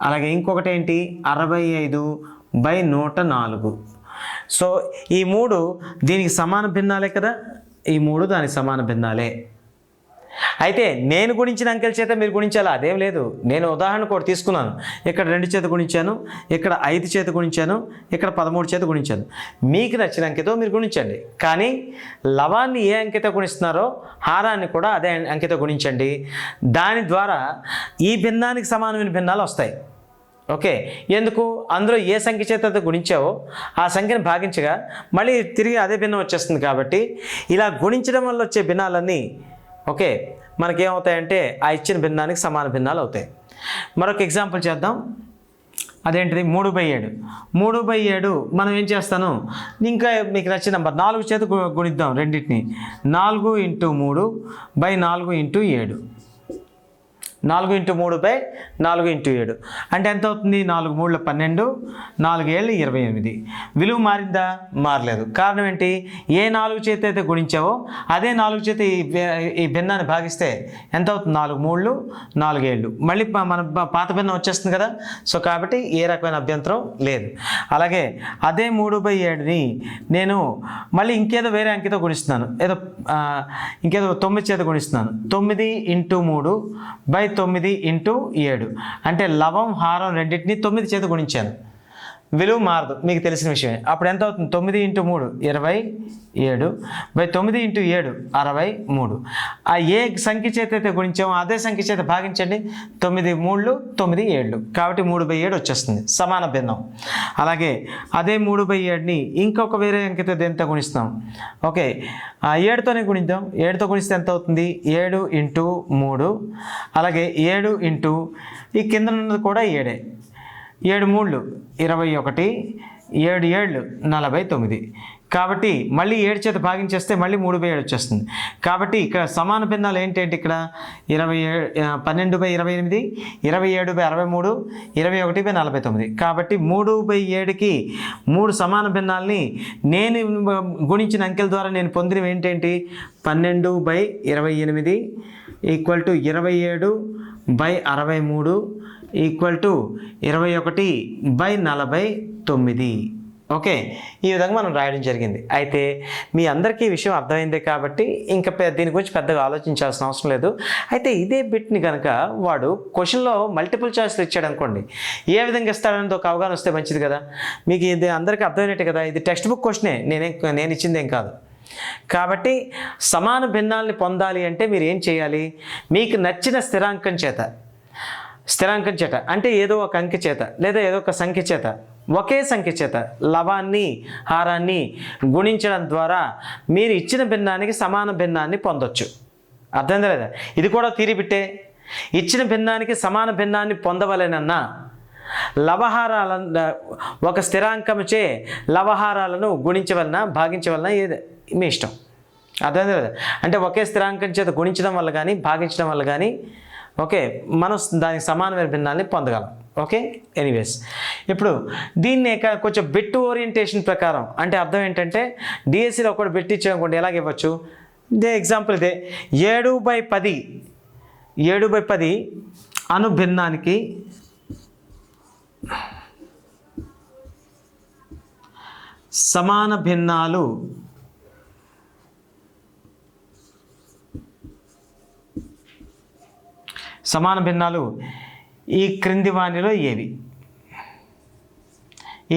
అలాగే ఇంకొకటి ఏంటి 65/104. సో ఈ 3 దీనికి సమాన భిన్నాలే కదా. ఈ 3 దానికి సమాన భిన్నాలే. అయితే నేను గుణించిన అంకెల చేత మీరు గుణించాలా? అదేం లేదు. నేను ఉదాహరణ కూడా తీసుకున్నాను. ఇక్కడ 2 చేత గుణించాను, ఇక్కడ 5 చేత గుణించాను, ఇక్కడ 13 చేత గుణించాను. మీకు నచ్చిన అంకెతో మీరు గుణించండి. కానీ లవాన్ని ఏ అంకెతో గుణిస్తున్నారో హారాన్ని కూడా అదే అంకెతో గుణించండి. దాని ద్వారా ఈ భిన్నానికి సమానమైన భిన్నాలు వస్తాయి. ఓకే, ఎందుకు? అందులో ఏ సంఖ్య చేత గుణించావో ఆ సంఖ్యను భాగించగా మళ్ళీ తిరిగి అదే భిన్నం వచ్చేస్తుంది. కాబట్టి ఇలా గుణించడం వల్ల వచ్చే భిన్నాలన్నీ ఓకే మనకేమవుతాయంటే ఆ ఇచ్చిన భిన్నానికి సమాన భిన్నాలు అవుతాయి. మరొక ఎగ్జాంపుల్ చేద్దాం. అదేంటిది 3/7. 3/7 మనం ఏం చేస్తాను, ఇంకా మీకు నచ్చిన నెంబర్ 4 చేత గుణిద్దాం రెండింటిని. 4 × 3/4 × 7. 4 × 3/4 × 7 అంటే ఎంత అవుతుంది? 4 3 12, 4 7 28. విలువ మారిందా? మారలేదు. కారణం ఏంటి? ఏ 4 చేత అయితే గుణించావో అదే 4 చేత ఈ భిన్నాన్ని భాగిస్తే ఎంత అవుతుంది? 4 3 4 7. మళ్ళీ మన పాత భిన్నం వచ్చేస్తుంది కదా. సో కాబట్టి ఏ రకమైన అభ్యంతరం లేదు. అలాగే అదే 3/7ని నేను మళ్ళీ ఇంకేదో వేరే అంకెతో గుణిస్తున్నాను. ఇంకేదో 9 చేత గుణిస్తున్నాను. 9 × 3/9 × 7 అంటే లవం హారం రెండింటిని 9 చేత గుణించాను. విలువ మారదు, మీకు తెలిసిన విషయమే. అప్పుడు ఎంత అవుతుంది? 9 × 3 27/9 × 7 63. ఆ ఏ సంఖ్య చేత అయితే గుణించామో అదే సంఖ్య చేత భాగించండి. 9 3 9 7 కాబట్టి 3/7 వచ్చేస్తుంది, సమాన భిన్నం. అలాగే అదే 3/7ని ఇంకొక వేరే అంకెతో దేంతో గుణిస్తాం? ఓకే, 7తోనే గుణిద్దాం. 7తో గుణిస్తే ఎంత అవుతుంది? 7 × 3. అలాగే 7 ఈ కింద ఉన్నది కూడా 7. 7 3 21, 7 7 49. కాబట్టి మళ్ళీ 7 చేత భాగించేస్తే మళ్ళీ 3/7 వచ్చేస్తుంది. కాబట్టి ఇక్కడ సమాన భిన్నాలు ఏంటంటే ఇక్కడ 12/28, 27/63, 21/49. కాబట్టి 3/7కి 3 సమాన భిన్నాల్ని నేను గుణించిన అంకెల ద్వారా నేను పొందినవి ఏంటంటే 12/28 = 27/63 21/49. ఓకే, ఈ విధంగా మనం రాయడం జరిగింది. అయితే మీ అందరికీ ఈ విషయం అర్థమైందే కాబట్టి ఇంకా దీని గురించి పెద్దగా ఆలోచించాల్సిన అవసరం లేదు. అయితే ఇదే బిట్ని కనుక వాడు క్వశ్చన్లో మల్టిపుల్ చాయిస్లు ఇచ్చాడు అనుకోండి, ఏ విధంగా ఇస్తాడనేది ఒక అవగాహన వస్తే మంచిది కదా. మీకు ఇది అందరికీ అర్థమైనట్టే కదా. ఇది టెక్స్ట్ బుక్ క్వశ్చనే, నేను ఇచ్చిందేం కాదు. కాబట్టి సమాన భిన్నాల్ని పొందాలి అంటే మీరు ఏం చేయాలి? మీకు నచ్చిన స్థిరాంకం చేత అంటే ఏదో ఒక అంకె చేత లేదా ఏదో ఒక సంఖ్య చేత, ఒకే సంఖ్య చేత లవాన్ని హారాన్ని గుణించడం ద్వారా మీరు ఇచ్చిన భిన్నానికి సమాన భిన్నాన్ని పొందొచ్చు. అర్థమైందా లేదా? ఇది కూడా థియరీ బిట్టే. ఇచ్చిన భిన్నానికి సమాన భిన్నాన్ని పొందవలెనన్నా లవహారాల ఒక స్థిరాంకముచే లవహారాలను గుణించవలన భాగించవలన ఏది మీ ఇష్టం. అర్థమైందా లేదా? అంటే ఒకే స్థిరాంకం చేత గుణించడం వల్ల కానీ భాగించడం వల్ల కానీ ఓకే మనం దానికి సమానమైన భిన్నాల్ని పొందగలం. ఓకే, ఎనీవేస్ ఇప్పుడు దీన్ని కొంచెం బిట్ ఓరియంటేషన్ ప్రకారం అంటే అర్థం ఏంటంటే డిఎస్సిలో ఒకటి బిట్ ఇచ్చామనుకోండి, ఎలాగ ఇవ్వచ్చు? ఇదే ఎగ్జాంపుల్ ఇదే 7/10 అనుభిన్నానికి సమాన భిన్నాలు ఈ క్రింది వానిలో ఏవి?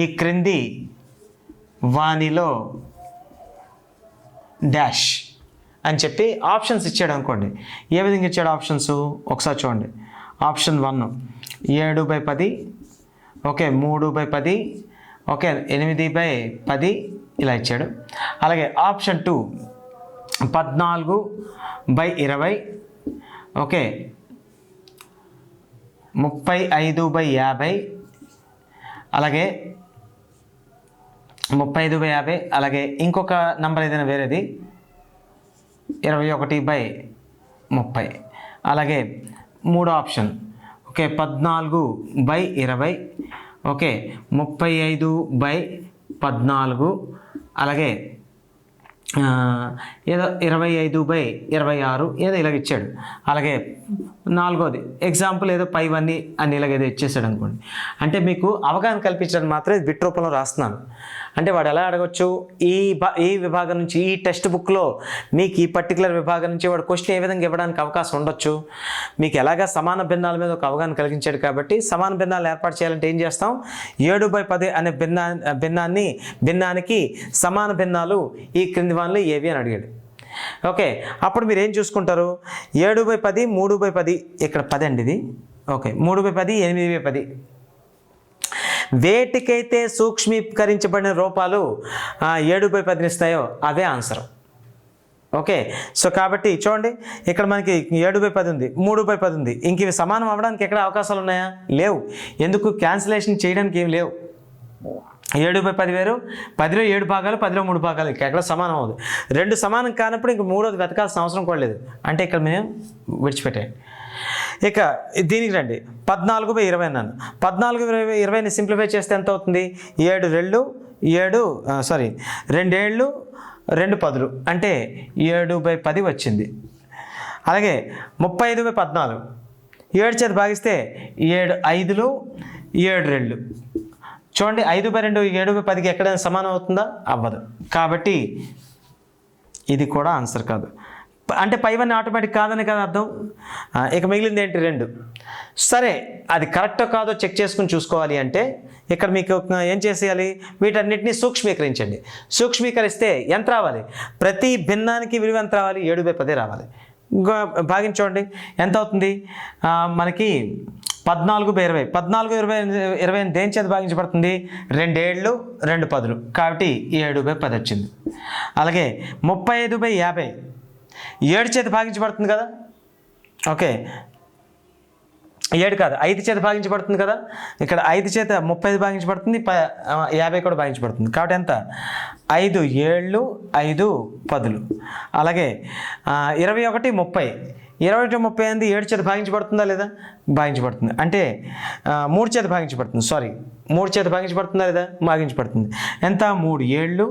ఈ క్రింది వానిలో డాష్ అని చెప్పి ఆప్షన్స్ ఇచ్చాడు అనుకోండి. ఏ విధంగా ఇచ్చాడు ఆప్షన్స్ ఒకసారి చూడండి. ఆప్షన్ 1 7/10, ఓకే 3/10, ఓకే 8/10 ఇలా ఇచ్చాడు. అలాగే ఆప్షన్ 2 14/20, ఓకే 35/50, అలాగే 35/50, అలాగే ఇంకొక నంబర్ ఏదైనా వేరేది 21/30, అలాగే మూడో ఆప్షన్ ఓకే 14/20, ఓకే 35/14, అలాగే ఏదో 25/26 ఏదో ఇలాగ ఇచ్చాడు. అలాగే నాలుగోది ఎగ్జాంపుల్ ఏదో పైవన్నీ అని ఇలాగ ఏదో ఇచ్చేసాడు అనుకోండి. అంటే మీకు అవగాహన కల్పించడానికి మాత్రమే బిట్ రూపంలో రాస్తున్నాను. అంటే వాడు ఎలా అడగచ్చు, ఈ విభాగం నుంచి ఈ టెక్స్ట్ బుక్లో మీకు ఈ పర్టికులర్ విభాగం నుంచి వాడు క్వశ్చన్ ఏ విధంగా ఇవ్వడానికి అవకాశం ఉండొచ్చు. మీకు ఎలాగా సమాన భిన్నాల మీద ఒక అవగాహన కలిగించాడు కాబట్టి సమాన భిన్నాలు ఏర్పాటు చేయాలంటే ఏం చేస్తాం, 7/10 అనే భిన్నానికి సమాన భిన్నాలు ఈ క్రింది వానిలో ఏవి అని అడిగాడు. ఓకే అప్పుడు మీరు ఏం చూసుకుంటారు, 7/10, 3/10, ఇక్కడ 10 అండి ఇది, ఓకే 3/10, 8/10, వేటికైతే సూక్ష్మీకరించబడిన రూపాలు 7/10 ఇస్తాయో అవే ఆన్సర్. ఓకే సో కాబట్టి చూడండి ఇక్కడ మనకి 7/10 ఉంది, 3/10 ఉంది. ఇంక ఇవి సమానం అవ్వడానికి ఎక్కడ అవకాశాలు ఉన్నాయా? లేవు. ఎందుకు? క్యాన్సిలేషన్ చేయడానికి ఏమి లేవు. 7/10 వేరు, 10లో 7 భాగాలు, 10లో 3 భాగాలు, ఎక్కడ సమానం అవ్వదు. రెండు సమానం కానప్పుడు ఇంక మూడోది వెతకాల్సిన అవసరం కూడా లేదు. అంటే ఇక్కడ మేము విడిచిపెట్టేయండి. ఇక దీనికి రండి, 14/20 అన్నాను. 14/20ని సింప్లిఫై చేస్తే ఎంత అవుతుంది? 2 2 2 10 అంటే 7/10 వచ్చింది. అలాగే 35/14 7 చేత భాగిస్తే 7 5 7 2. చూడండి 5/2 7/10కి ఎక్కడైనా సమానం అవుతుందా? అవ్వదు. కాబట్టి ఇది కూడా ఆన్సర్ కాదు. అంటే పైవన్నీ ఆటోమేటిక్ కాదని కదా అర్థం. ఇక మిగిలింది ఏంటి? 2. సరే అది కరెక్టో కాదో చెక్ చేసుకుని చూసుకోవాలి అంటే ఇక్కడ మీకు ఏం చేసేయాలి, వీటన్నిటిని సూక్ష్మీకరించండి. సూక్ష్మీకరిస్తే ఎంత రావాలి? ప్రతి భిన్నానికి విలువ ఎంత రావాలి? 7/10 రావాలి. భాగించండి ఎంత అవుతుంది మనకి? 14/20. 14/20 దేని చేత భాగించబడుతుంది? 2 7 2 10 కాబట్టి 7/10 వచ్చింది. అలాగే 35/50 7 చేత భాగించబడుతుంది కదా. ఓకే 7 కాదు 5 చేత భాగించబడుతుంది కదా. ఇక్కడ 5 చేత 35 భాగించబడుతుంది, 50 కూడా భాగించబడుతుంది. కాబట్టి ఎంత? 5 7 5 10. అలాగే 21 30. 21 30 అనేది 7 చేత భాగించబడుతుందా లేదా? భాగించబడుతుంది. అంటే 3 చేత భాగించబడుతుంది. 3 చేత భాగించబడుతుందా లేదా? భాగించబడుతుంది. ఎంత? 3 7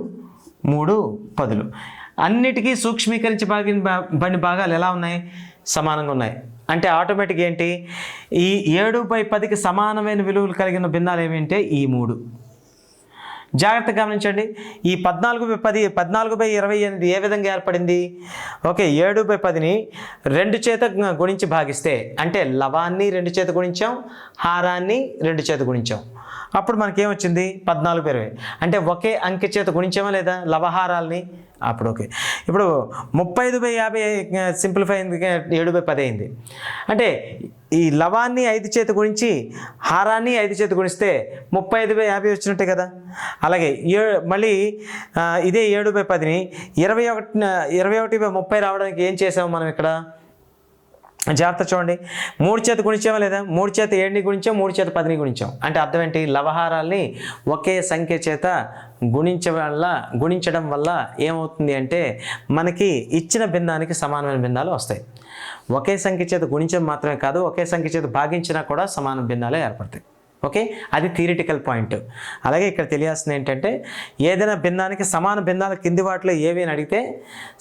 3 10. అన్నిటికీ సూక్ష్మీకరించబడిన భాగాలు ఎలా ఉన్నాయి? సమానంగా ఉన్నాయి. అంటే ఆటోమేటిక్ ఏంటి, ఈ 7/10కి సమానమైన విలువలు కలిగిన భిన్నాలు ఏమిటంటే ఈ 3. జాగ్రత్తగా గమనించండి. ఈ 14/10 14/20 అనేది ఏ విధంగా ఏర్పడింది? ఓకే 7/10ని 2 చేత గుణించి భాగిస్తే, అంటే లవాన్ని 2 చేత గుణించాం, హారాన్ని 2 చేత గుణించాం. అప్పుడు మనకేమొచ్చింది? 14/20. అంటే ఒకే అంకె చేత గుణించామా లేదా లవహారాల్ని? అప్పుడు ఓకే. ఇప్పుడు 35/50 సింప్లిఫై అయింది, 7/10 అయింది. అంటే ఈ లవాన్ని 5 చేత గుణించి హారాన్ని 5 చేత గుణిస్తే 35/50 వచ్చినట్టే కదా. అలాగే మళ్ళీ ఇదే 7/10ని 21/30 రావడానికి ఏం చేసాము మనం ఇక్కడ? జాగ్రత్త చూడండి. 3 చేత గుణించామా లేదా? 3 చేత 7ని గుణించాం, 3 చేత 10ని గుణించాం. అంటే అర్థం ఏంటి? లవహారాల్ని ఒకే సంఖ్య చేత గుణించడం వల్ల ఏమవుతుంది అంటే మనకి ఇచ్చిన భిన్నానికి సమానమైన భిన్నాలు వస్తాయి. ఒకే సంఖ్య చేత గుణించడం మాత్రమే కాదు, ఒకే సంఖ్య చేత భాగించినా కూడా సమాన భిన్నాలే ఏర్పడతాయి. ఓకే అది థియరిటికల్ పాయింట్. అలాగే ఇక్కడ తెలియాల్సింది ఏంటంటే ఏదైనా భిన్నానికి సమాన భిన్నాల కింది వాటిలో ఏవి అని అడిగితే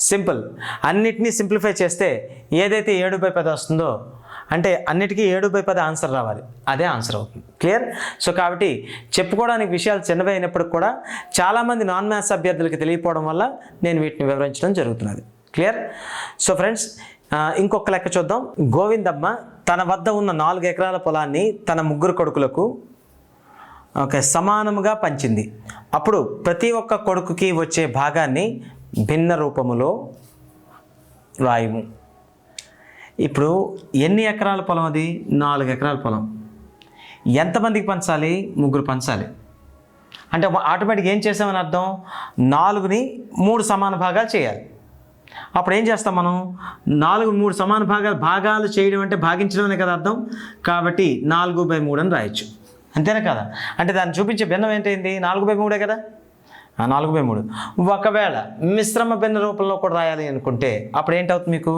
సింపుల్, అన్నిటినీ సింప్లిఫై చేస్తే ఏదైతే 7/10 వస్తుందో అంటే అన్నిటికీ 7/10 ఆన్సర్ రావాలి, అదే ఆన్సర్ అవుతుంది. క్లియర్? సో కాబట్టి చెప్పుకోవడానికి విషయాలు చిన్నవి అయినప్పటికి కూడా చాలామంది నాన్ మ్యాథ్స్ అభ్యర్థులకి తెలియకపోవడం వల్ల నేను వీటిని వివరించడం జరుగుతున్నది. క్లియర్? సో ఫ్రెండ్స్, ఇంకొక లెక్క చూద్దాం. గోవిందమ్మ తన వద్ద ఉన్న 4 ఎకరాల పొలాన్ని తన 3 కొడుకులకు సమానముగా పంచింది. అప్పుడు ప్రతి ఒక్క కొడుకుకి వచ్చే భాగాన్ని భిన్న రూపములో రాయము. ఇప్పుడు ఎన్ని ఎకరాల పొలం అది? 4 ఎకరాల పొలం. ఎంతమందికి పంచాలి? 3 పంచాలి. అంటే ఆటోమేటిక్గా ఏం చేసామని అర్థం? 4ని 3 సమాన భాగాలు చేయాలి. అప్పుడు ఏం చేస్తాం మనం? 4 3 సమాన భాగాలు చేయడం అంటే భాగించడం అనే కదా అర్థం. కాబట్టి 4/3 అని రాయొచ్చు. అంతేనా కదా? అంటే దాన్ని చూపించే భిన్నం ఏంటైంది? 4/3 కదా. 4/3. ఒకవేళ మిశ్రమ భిన్న రూపంలో కూడా రాయాలి అనుకుంటే అప్పుడు ఏంటవుతుంది? మీకు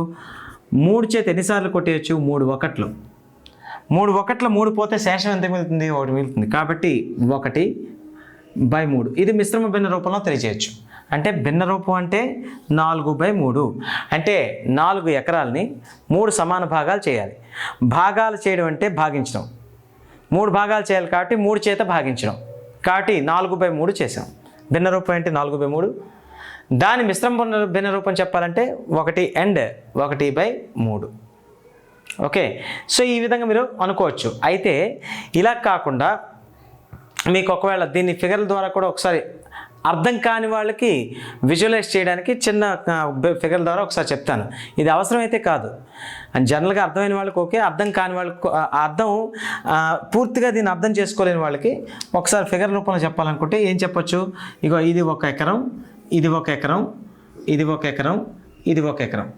3 చేత ఎన్నిసార్లు కొట్టేయచ్చు? 3 ఒకట్లు. 3 ఒకట్లు 3 పోతే శేషం ఎంత మిగులుతుంది? 1 మిగులుతుంది. కాబట్టి 1/3. ఇది మిశ్రమ భిన్న రూపంలో తెలియజేయచ్చు. అంటే భిన్న రూపం అంటే 4/3. అంటే 4 ఎకరాలని 3 సమాన భాగాలు చేయాలి. భాగాలు చేయడం అంటే భాగించడం. 3 భాగాలు చేయాలి కాబట్టి 3 చేత భాగించడం. కాబట్టి 4/3 చేసాం. భిన్న రూపం అంటే 4/3. దాని మిశ్రమ భిన్న రూపం చెప్పాలంటే 1/3. ఓకే. సో ఈ విధంగా మీరు అనుకోవచ్చు. అయితే ఇలా కాకుండా మీకు ఒకవేళ దీన్ని ఫిగర్ల ద్వారా కూడా ఒకసారి అర్థం కాని వాళ్ళకి విజువలైజ్ చేయడానికి చిన్న ఫిగర్ ద్వారా ఒకసారి చెప్తాను. ఇది అవసరమైతే కాదు, జనరల్గా అర్థమైన వాళ్ళకి ఓకే, అర్థం కాని వాళ్ళకి అర్థం పూర్తిగా దీన్ని అర్థం చేసుకోలేని వాళ్ళకి ఒకసారి ఫిగర్ రూపంలో చెప్పాలనుకుంటే ఏం చెప్పొచ్చు? ఇగో ఇది 1 ఎకరం, ఇది 1 ఎకరం, ఇది 1 ఎకరం, ఇది 1 ఎకరం.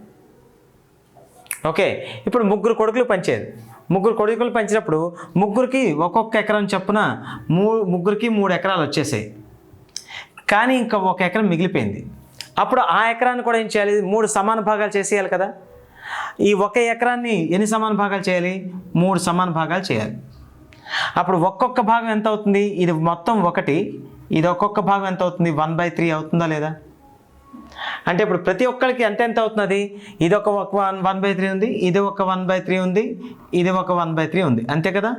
ఓకే. ఇప్పుడు 3 కొడుకులు పంచేది. 3 కొడుకులు పంచినప్పుడు 3కి ఒక్కొక్క ఎకరం చొప్పున 3కి 3 ఎకరాలు వచ్చేసాయి. కానీ ఇంకా 1 ఎకరం మిగిలిపోయింది. అప్పుడు ఆ ఎకరాన్ని కూడా ఏం చేయాలి? 3 సమాన భాగాలు చేసేయాలి కదా. ఈ 1 ఎకరాన్ని ఎన్ని సమాన భాగాలు చేయాలి? 3 సమాన భాగాలు చేయాలి. అప్పుడు ఒక్కొక్క భాగం ఎంత అవుతుంది? ఇది మొత్తం 1, ఇది ఒక్కొక్క భాగం ఎంత అవుతుంది? 1/3 అవుతుందా లేదా? అంటే ఇప్పుడు ప్రతి ఒక్కరికి ఎంత అవుతున్నది? ఇది ఒక 1/3 ఉంది, ఇది ఒక 1/3 ఉంది, ఇది ఒక 1/3 ఉంది, అంతే కదా.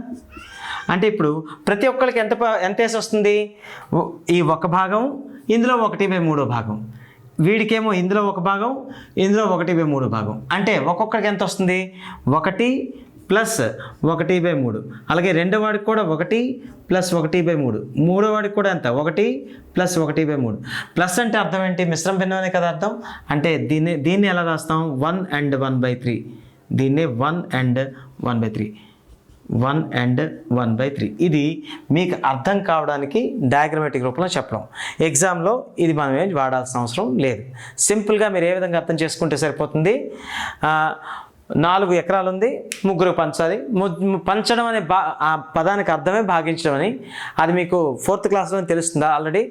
అంటే ఇప్పుడు ప్రతి ఒక్కరికి ఎంత వేసి వస్తుంది? ఈ 1 భాగం, ఇందులో 1/3 భాగం, వీడికేమో ఇందులో 1 భాగం, ఇందులో 1/3 భాగం. అంటే ఒక్కొక్కరికి ఎంత వస్తుంది? 1 ప్లస్ 1/3. అలాగే రెండో వాడికి కూడా 1 ప్లస్ 1/3. మూడో వాడికి కూడా ఎంత? 1 ప్లస్ 1/3. ప్లస్ అంటే అర్థం ఏంటి? మిశ్రమ భిన్నం అనే కదా అర్థం. అంటే దీన్ని ఎలా రాస్తాం? 1 and 1/3. దీన్నే 1 and 1/3. 1 and 1/3. ఇది మీకు అర్థం కావడానికి డయాగ్రమాటిక్ రూపంలో చెప్పడం. ఎగ్జామ్లో ఇది మనం ఏం వాడాల్సిన అవసరం లేదు. సింపుల్గా మీరు ఏ విధంగా అర్థం చేసుకుంటే సరిపోతుంది. 4 ఎకరాలు ఉంది, 3 పంచాలి. పంచడం అనే ఆ పదానికి అర్థమే భాగించడం అని. అది మీకు 4th క్లాస్లో తెలుస్తుందా ఆల్రెడీ?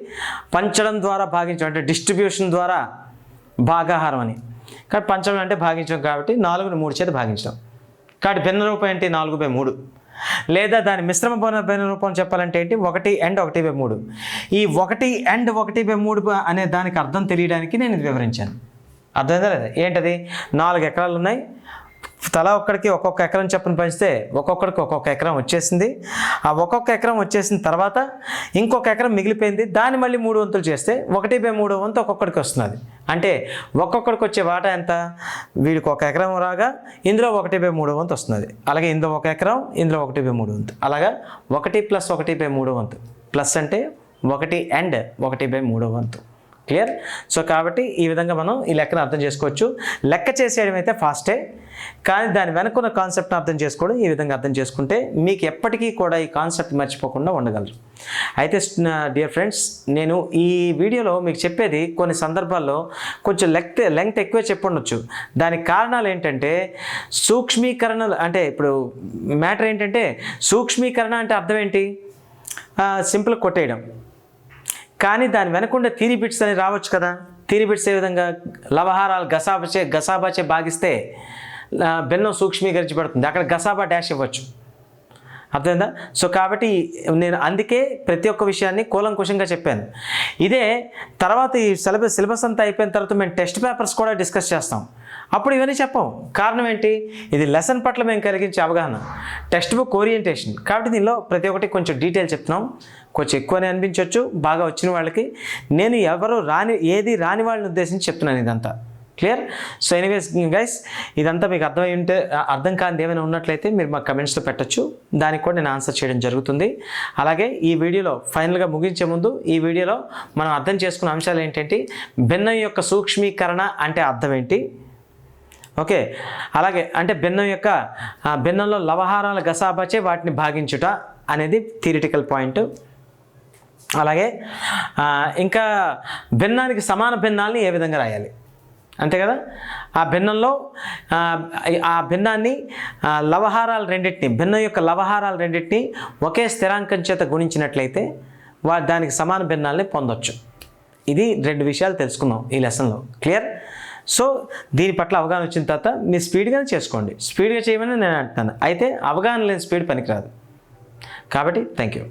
పంచడం ద్వారా భాగించడం అంటే డిస్ట్రిబ్యూషన్ ద్వారా భాగాహారం అని. కాబట్టి పంచడం అంటే భాగించడం, కాబట్టి 4ని 3 చేత భాగించడం. కాబట్టి భిన్న రూపం ఏంటి? 4/3. లేదా దాని మిశ్రమ భిన్న రూపం చెప్పాలంటే ఏంటి? 1 and 1/3. ఈ 1 and 1/3 అనే దానికి అర్థం తెలియడానికి నేను ఇది వివరించాను. అర్థమైందా లేదా? ఏంటది? 4 ఎకరాలు ఉన్నాయి, తలా ఒక్కడికి ఒక్కొక్క ఎకరం చొప్పున పంచితే ఒక్కొక్కడికి ఒక్కొక్క ఎకరం వచ్చేసింది. ఆ ఒక్కొక్క ఎకరం వచ్చేసిన తర్వాత ఇంకొక ఎకరం మిగిలిపోయింది. దాన్ని మళ్ళీ 3 వంతులు చేస్తే 1/3 వంతు ఒక్కొక్కడికి వస్తున్నది. అంటే ఒక్కొక్కడికి వచ్చే వాటా ఎంత? వీడికి 1 ఎకరం రాగా ఇందులో 1/3 వంతు వస్తున్నది. అలాగే ఇందులో 1 ఎకరం, ఇందులో 1/3 వంతు. అలాగా 1 ప్లస్ 1/3 వంతు. ప్లస్ అంటే 1 and 1/3 వంతు. క్లియర్? సో కాబట్టి ఈ విధంగా మనం ఈ లెక్కను అర్థం చేసుకోవచ్చు. లెక్క చేసేయడం అయితే ఫాస్టే, కానీ దాని వెనుకున్న కాన్సెప్ట్ని అర్థం చేసుకోవడం ఈ విధంగా అర్థం చేసుకుంటే మీకు ఎప్పటికీ కూడా ఈ కాన్సెప్ట్ మర్చిపోకుండా ఉండగలరు. అయితే డియర్ ఫ్రెండ్స్, నేను ఈ వీడియోలో మీకు చెప్పేది కొన్ని సందర్భాల్లో కొంచెం లెంగ్త్ ఎక్కువ చెప్పండొచ్చు. దానికి కారణాలు ఏంటంటే సూక్ష్మీకరణలు. అంటే ఇప్పుడు మ్యాటర్ ఏంటంటే సూక్ష్మీకరణ అంటే అర్థం ఏంటి? సింపుల్ కొట్టేయడం. కానీ దాని వెనకుండా థియరీ బిట్స్ అని రావచ్చు కదా. థియరీ బిట్స్ ఏ విధంగా? లవహారాలు గసాబాచే భాగిస్తే భిన్నం సూక్ష్మీకరించబడుతుంది. అక్కడ గసాబా డాష్ ఇవ్వచ్చు. అర్థమైందా? సో కాబట్టి నేను అందుకే ప్రతి ఒక్క విషయాన్ని కూలంకుషంగా చెప్పాను. ఇదే తర్వాత ఈ సిలబస్ అంతా అయిపోయిన తర్వాత మేము టెస్ట్ పేపర్స్ కూడా డిస్కస్ చేస్తాం. అప్పుడు ఇవన్నీ చెప్పం. కారణం ఏంటి? ఇది లెసన్ పట్ల మేము కలిగించే అవగాహన, టెక్స్ట్ బుక్ ఓరియంటేషన్. కాబట్టి దీనిలో ప్రతి ఒక్కటి కొంచెం డీటెయిల్ చెప్తున్నాం. కొంచెం ఎక్కువనే అనిపించవచ్చు బాగా వచ్చిన వాళ్ళకి. నేను ఏది రాని వాళ్ళని ఉద్దేశించి చెప్తున్నాను ఇదంతా. క్లియర్? సో ఎనీవేస్ గైస్, ఇదంతా మీకు అర్థమై ఉంటే, అర్థం కానిది ఏమైనా ఉన్నట్లయితే మీరు మా కమెంట్స్లో పెట్టచ్చు, దానికి కూడా నేను ఆన్సర్ చేయడం జరుగుతుంది. అలాగే ఈ వీడియోలో ఫైనల్గా ముగించే ముందు ఈ వీడియోలో మనం అర్థం చేసుకున్న అంశాలు ఏంటంటే, భిన్నం యొక్క సూక్ష్మీకరణ అంటే అర్థం ఏంటి, ఓకే, అలాగే అంటే భిన్నంలో లవహారాల గసాబాచే వాటిని భాగించుట అనేది థియరిటికల్ పాయింట్. అలాగే ఇంకా భిన్నానికి సమాన భిన్నాల్ని ఏ విధంగా రాయాలి, అంతే కదా. ఆ భిన్నాన్ని భిన్నం యొక్క లవహారాలు రెండింటిని ఒకే స్థిరాంకం చేత గుణించినట్లయితే దానికి సమాన భిన్నాల్ని పొందొచ్చు. ఇది 2 విషయాలు తెలుసుకుందాం ఈ లెసన్లో. క్లియర్? సో దీని పట్ల అవగాహన వచ్చిన తర్వాత మీరు స్పీడ్గానే చేసుకోండి. స్పీడ్గా చేయమని నేను అంటున్నాను, అయితే అవగాహన లేని స్పీడ్ పనికిరాదు. కాబట్టి థ్యాంక్ యూ.